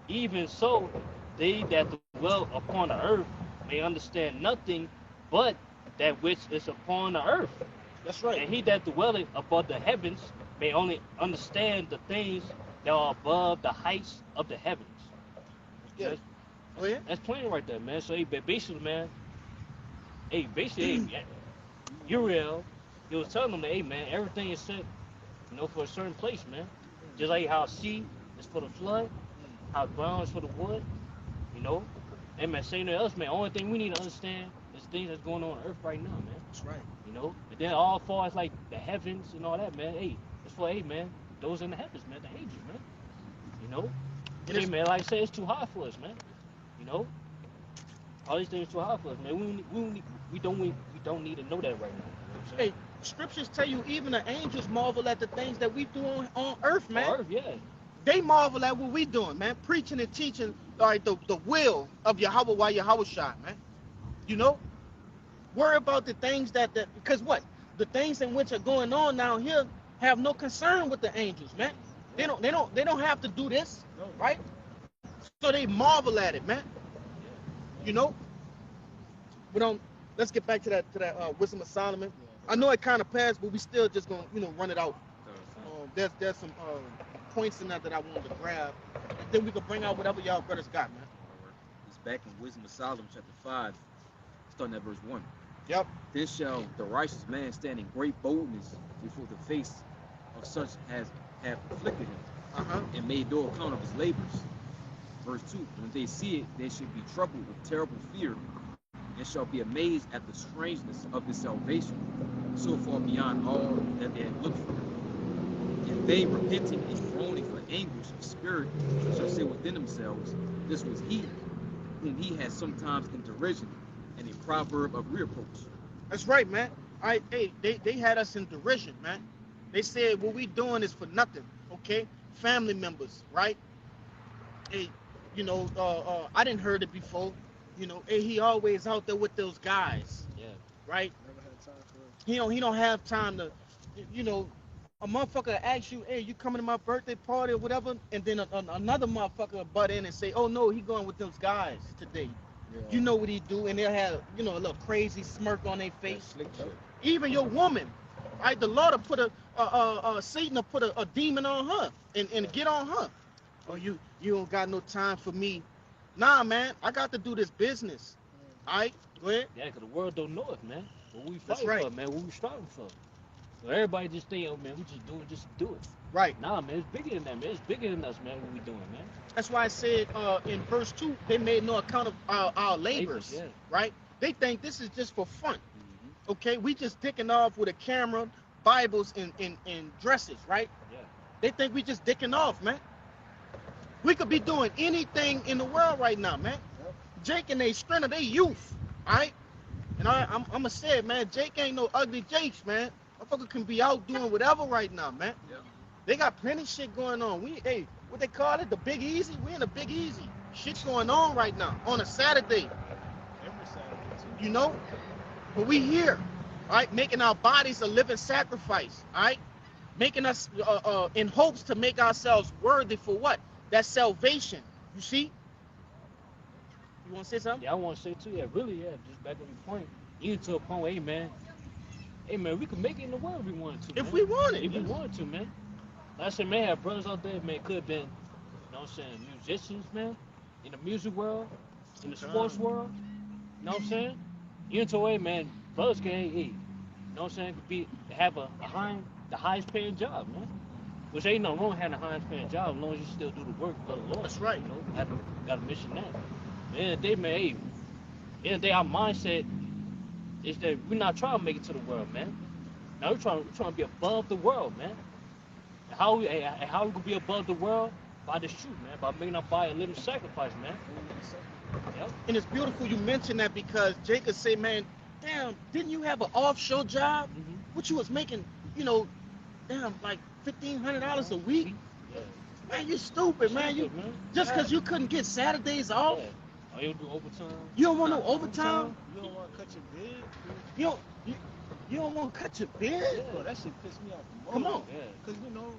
even so they that dwell upon the earth may understand nothing but that which is upon the earth. That's right. And he that dwelleth above the heavens may only understand the things that are above the heights of the heavens. Yeah. That's, Oh yeah. that's plain right there, man. So, hey, basically, man, hey, Uriel, he was telling them that, hey, man, everything is set, you know, for a certain place, man. Just like how sea is for the flood, how ground is for the wood, you know. Hey, man, saying to us, man, only thing we need to understand is things that's going on earth right now, man. That's right. You know, and then all far as like the heavens and all that, man. Hey, it's for, hey, man, those in the heavens, man, the angels, man. You know, And hey, man, like I said, it's too hard for us, man. You know, all these things too hard for us, man. We don't need to know that right now. You know Hey, scriptures tell you even the angels marvel at the things that we do on earth, man. on earth, yeah. They marvel at what we doing, man. Preaching and teaching, all right, the will of Yahweh while Yahweh shot, man. You know? Worry about the things that because what? The things in which are going on down here have no concern with the angels, man. They don't have to do this, right? So they marvel at it, man. You know? Let's get back to that Wisdom of Solomon. I know it kind of passed, but we still just gonna run it out. There's some points in that I wanted to grab, and then we can bring out whatever y'all brothers got, man. It's back in Wisdom of Solomon, chapter 5, starting at verse 1. Yep. Then shall the righteous man stand in great boldness before the face of such as have afflicted him, and made no account of his labors. Verse 2, when they see it, they should be troubled with terrible fear, and shall be amazed at the strangeness of his salvation, so far beyond all that they had looked for. And they, repenting and groaning for anguish of spirit, shall say within themselves, this was he, whom he had sometimes in derision, and a proverb of reproach. That's right, man. They had us in derision, man. They said what we doing is for nothing, okay? Family members, right? Hey, I didn't heard it before. Hey, he always out there with those guys. Yeah. Right? Never had time for it. He don't have time to, a motherfucker asks you, hey, you coming to my birthday party or whatever, and then another motherfucker butt in and say, oh no, he going with those guys today. Yeah. You know what he do, and they'll have, a little crazy smirk on their face. Slick shit. Even your woman, right? The Lord will put Satan will put a demon on her and get on her. Oh, you don't got no time for me. Nah, man, I got to do this business. All right, go ahead. Yeah, because the world don't know it, man. What we That's fighting right. for, man, what we striving for. So everybody just think, oh, man, we just doing just to do it. Right. Nah, man, it's bigger than that, man. It's bigger than us, man, what we doing, man. That's why I said in verse 2, they made no account of our labors, Yeah. right? They think this is just for fun. Okay, we just dicking off with a camera, Bibles, and dresses, right? Yeah. They think we just dicking off, man. We could be doing anything in the world right now, man. Jake and they strength of their youth, all right? And I'm going to say it, man. Jake ain't no ugly Jakes, man. Motherfucker can be out doing whatever right now, man. Yeah. They got plenty shit going on. Hey, what they call it? The Big Easy? We in the Big Easy. Shit's going on right now on a Saturday. Every Saturday, too. You know? But we here, all right? Making our bodies a living sacrifice, all right? Making us in hopes to make ourselves worthy for what? That salvation. You see? You want to say something? Yeah, I want to say, too, yeah, really, yeah, just back on your point. Even to a point where, hey, man, we could make it in the world if we wanted to, If man. we want it. If we wanted to, man. Like I said, man, have brothers out there, man, could have been, you know what I'm saying, musicians, man, in the music world, in the sports world, you know what I'm saying? Even to a way, man, brothers can, hey, you know what I'm saying, have the highest paying job, man. Which ain't no wrong having the highest paying job as long as you still do the work for the Lord. That's right. You know, got a mission that. At the end of the day, man, hey, at the end of the day, our mindset is that we're not trying to make it to the world, man. Now we're trying to be above the world, man. And how we gonna be above the world? By this truth, man. By making our body a living sacrifice, man. Yep. And it's beautiful you mentioned that because Jacob say, man, damn, didn't you have an offshore job? Mm-hmm. What you was making, you know, damn, like $1,500 a week? Yeah. Man, you stupid, man. You Stupid, man. just because you couldn't get Saturdays off, Yeah. Oh, you do overtime? you don't want no Nah, overtime. You don't want to cut your bid? You don't, you, you don't want to cut your beard. Yeah. Bro, that shit pissed me off the most. Come on. Yeah. Because, you know,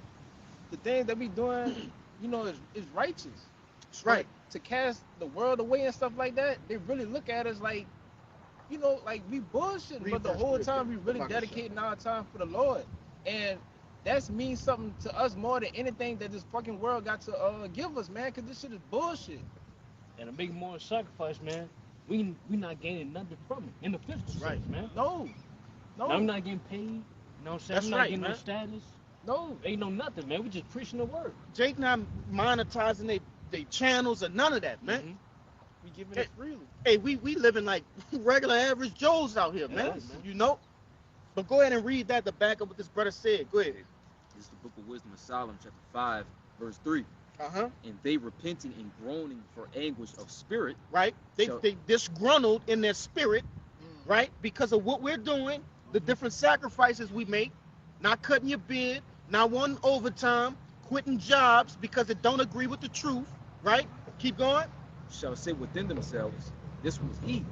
the things that we doing, you know, is righteous. That's right. But to cast the world away and stuff like that, they really look at us like, you know, like we bullshitting. Read But the verse whole 3 time we again. really Fuck dedicating our time for the Lord. And that means something to us more than anything that this fucking world got to give us, man, because this shit is bullshit. And to make more sacrifice, man, we not gaining nothing from it in the physical That's right. sense, man. No. Now, I'm not getting paid. You know what I'm saying? That's I'm not right, getting man. no status. No. Ain't no nothing, man. We just preaching the word. Jake not monetizing they channels or none of that, man. Mhm. We giving Hey. it freely. Hey, we living like regular average Joes out here, man. Yes, man. You know. But go ahead and read that to back up what this brother said. Go ahead. This is the book of Wisdom of Solomon, chapter 5, verse 3. Uh-huh. And they repenting and groaning for anguish of spirit. Right? They So- they disgruntled in their spirit, right? Because of what we're doing, the different sacrifices we make, not cutting your bid, not wanting overtime, quitting jobs because it don't agree with the truth, right? Keep going. Shall say within themselves, this was he,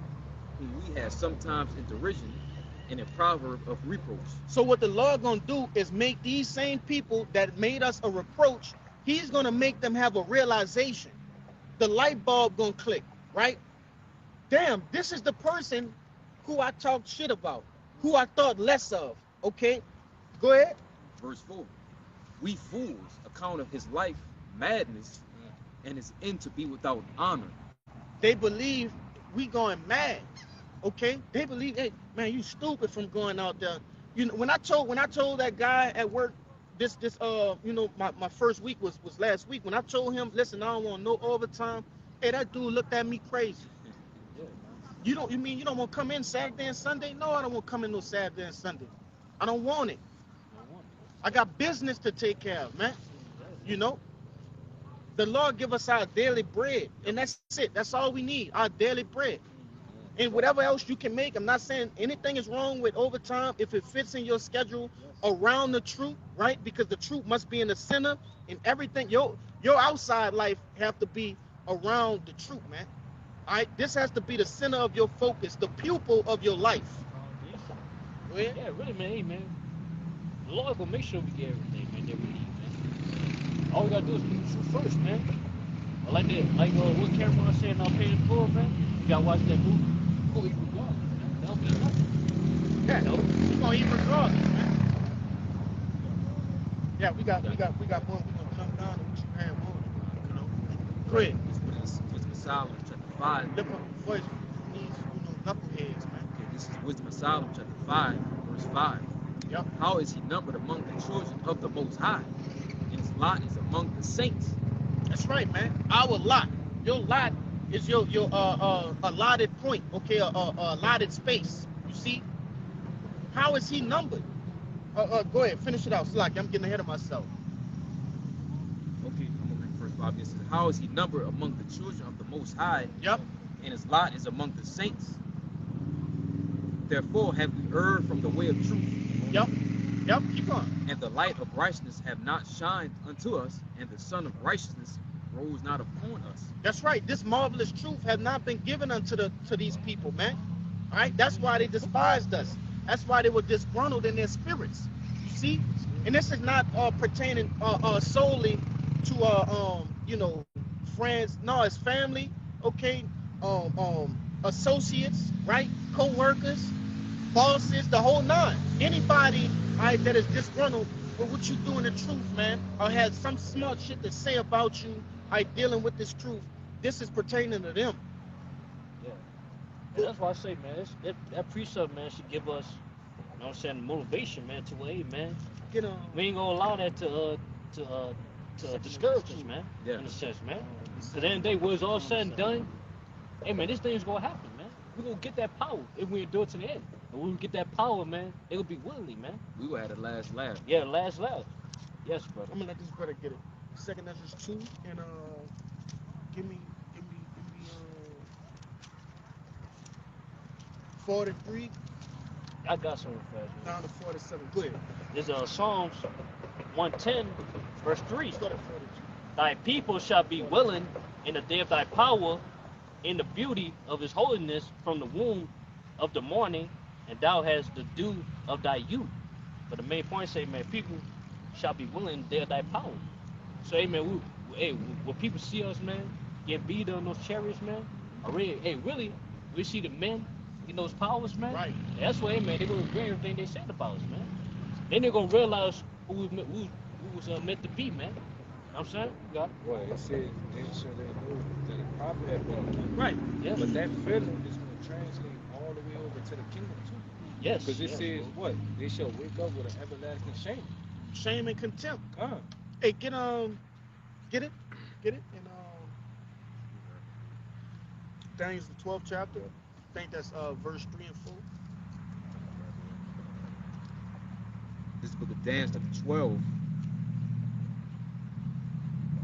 whom we had sometimes in derision, and a proverb of reproach. So what the Lord gonna do is make these same people that made us a reproach, he's gonna make them have a realization. The light bulb gonna click, right? Damn, this is the person who I talked shit about, who I thought less of. Okay, go ahead. Verse 4. We fools account of his life madness, and his end to be without honor. They believe we going mad. Okay, they believe, hey man, you stupid from going out there. You know, when I told that guy at work, this you know, my first week was last week. When I told him, listen, I don't want no overtime. Hey, that dude looked at me crazy. You mean you don't want to come in Saturday and Sunday? No, I don't want to come in no Saturday and Sunday. I don't want it. I got business to take care of, man. You know, the Lord give us our daily bread, and that's it. That's all we need, our daily bread. And whatever else you can make, I'm not saying anything is wrong with overtime if it fits in your schedule around the truth, right? Because the truth must be in the center, and everything. Your outside life have to be around the truth, man. All right, this has to be the center of your focus, the pupil of your life. Go ahead. Yeah, really, man. Hey, man. The Lord will make sure we get everything, man, that we need, man. All we gotta do is be true first, man. Like that, like what Cameron said in our Paying in Full, man. You gotta watch that movie. Go eat regardless, man. That'll be enough. Yeah, No. we're gonna eat regardless, man. Yeah, we got one. We're gonna come down and what you had one. You know. Go ahead. This is Wisdom of Solomon, chapter 5. Lift up your voice for these, knuckleheads, man. Okay, this is Wisdom of Solomon, chapter 5, verse 5. Yep. How is he numbered among the children of the Most High? And his lot is among the saints. That's right, man. Our lot. Your lot is your allotted point, okay, allotted space. You see? How is he numbered? Go ahead, finish it out. Slack, I'm getting ahead of myself. Okay, I'm gonna read verse 5. This is how is he numbered among the children of the Most High? Yep. And his lot is among the saints. Therefore have we erred from the way of truth. Yep. Keep on. And the light of righteousness have not shined unto us, and the sun of righteousness rose not upon us. That's right. This marvelous truth has not been given to these people, man. All right. That's why they despised us. That's why they were disgruntled in their spirits. You see? And this is not pertaining solely to friends. No, it's family. Okay. Associates, right? Co-workers, bosses, the whole nine. Anybody, right, that is disgruntled with what you do in the truth, man, or has some smart shit to say about you, dealing with this truth. This is pertaining to them. Yeah. And that's why I say, man, that precept, man, should give us, you know what I'm saying, motivation, man, to hey, man, Get on. we ain't gonna allow that to discourage us, man. Yeah. In a sense, man. Cause at the end of the day, when it's all said and done, hey, man, this thing's gonna happen, man. We're gonna get that power if we endure to the end. And when we get that power, man, it'll be willingly, man. We will have the last laugh. Yeah, last. Yes, brother. I'm gonna let this brother get it. Second Ezra 2 and give me 43 I got something fast. down to 47. Go ahead. There's Psalms 110, verse 3. Start at 42. Thy people shall be willing in the day of thy power, in the beauty of his holiness from the womb of the morning, and thou hast the dew of thy youth. But the main point say, man, people shall be willing in the day of thy power. So, hey, man, when people see us, man, get beat on those chariots, man, really, we see the men in those powers, man. Right. That's why, hey, man, they're going to agree everything they said about us, man. Then they're going to realize who was meant to be, man. You know what I'm saying? You got it. Well, it says, then shall they know that a prophet had been a king. Right. Yeah. But that feeling is going to translate all the way over to the kingdom, too. Yes. Because it yes, says, bro. what? They shall wake up with an everlasting shame. Shame and contempt. Come. Hey, get it, and Daniel's the 12th chapter. I think that's verse 3 and 4. This book of Daniel, chapter 12.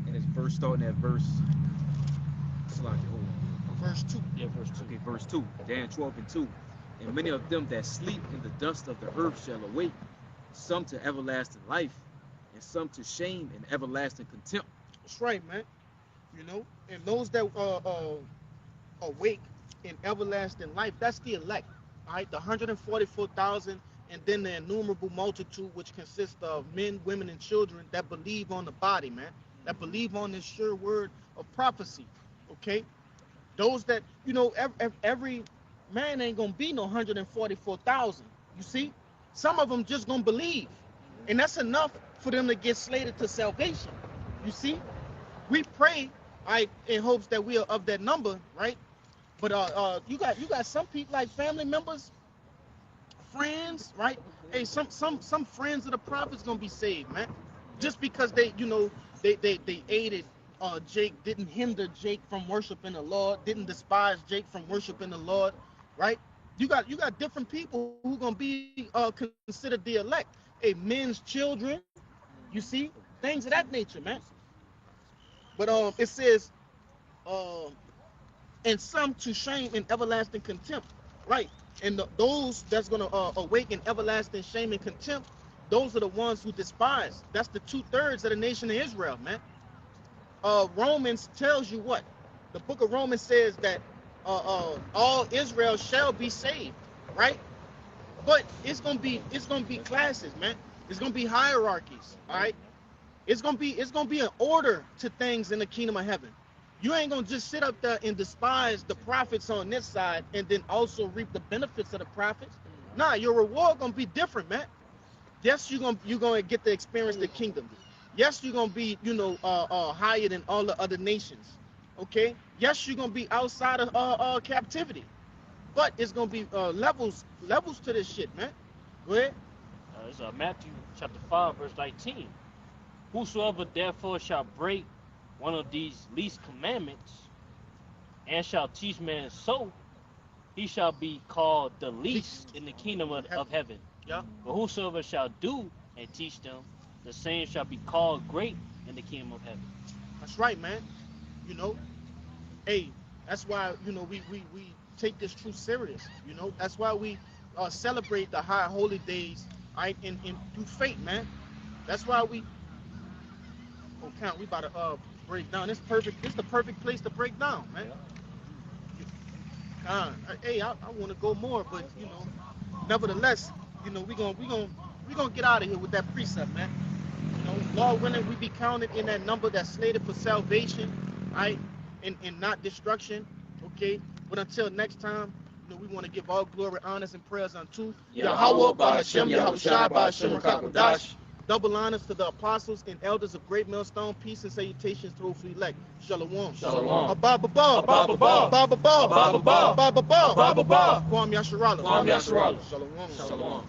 And it's verse starting at verse. Verse 2. Yeah, verse 2. Okay, verse 2. Daniel 12 and 2. And many of them that sleep in the dust of the earth shall awake, some to everlasting life, and some to shame and everlasting contempt. That's right, man. You know, and those that awake in everlasting life, that's the elect. All right, the 144,000, and then the innumerable multitude, which consists of men, women, and children that believe on the body, man, that believe on this sure word of prophecy. Okay, those that, you know, every man ain't gonna be no 144,000. You see, some of them just gonna believe, and that's enough for them to get slated to salvation. You see, we pray, in hopes that we are of that number, right? But you got some people, like family members, friends, right? Hey, some friends of the prophets gonna be saved, man, just because they, you know, they aided Jake, didn't hinder Jake from worshiping the Lord, didn't despise Jake from worshiping the Lord, right? You got different people who gonna be considered the elect. Hey, men's children, you see, things of that nature, man. But it says, and some to shame and everlasting contempt, right? And those that's gonna awaken everlasting shame and contempt, those are the ones who despise. That's the 2/3 of the nation of Israel, man. Romans tells you what? The book of Romans says that all Israel shall be saved, right? But it's gonna be classes, man. It's gonna be hierarchies, all right? It's gonna be an order to things in the kingdom of heaven. You ain't gonna just sit up there and despise the prophets on this side and then also reap the benefits of the prophets. Nah, your reward gonna be different, man. Yes, you're gonna get to experience the kingdom. Yes, you're gonna be, you know, higher than all the other nations. Okay. Yes, you're gonna be outside of captivity, but it's gonna be levels to this shit, man. Go ahead. It's Matthew chapter 5, verse 19. Whosoever therefore shall break one of these least commandments and shall teach men so, he shall be called the least in the kingdom of heaven. Yeah. But whosoever shall do and teach them, the same shall be called great in the kingdom of heaven. That's right, man. You know, hey, that's why, you know, we take this truth serious. You know, that's why we celebrate the high holy days, right? And through faith, man. That's why we. Oh, count. We about to break down. This perfect. This the perfect place to break down, man. Hey, I want to go more, but you know, nevertheless, you know, we gonna get out of here with that precept, man. You know, Lord willing, we be counted in that number that's slated for salvation, right? And not destruction. Okay. But until next time, you know, we want to give all glory, honors, and prayers unto Yahweh, Bahashem, Yahushua, Bahashem, Rakakadash. Double honors to the apostles and elders of Great Millstone. Peace and salutations to the elect. Shalom. Shalom. Abba Ba. Abba Ba. Abba Ba. Abba Ba. Abba Ba. Abba Ba. Kwam Yasharala. Kwam Yasharala. Shalom. Shalom.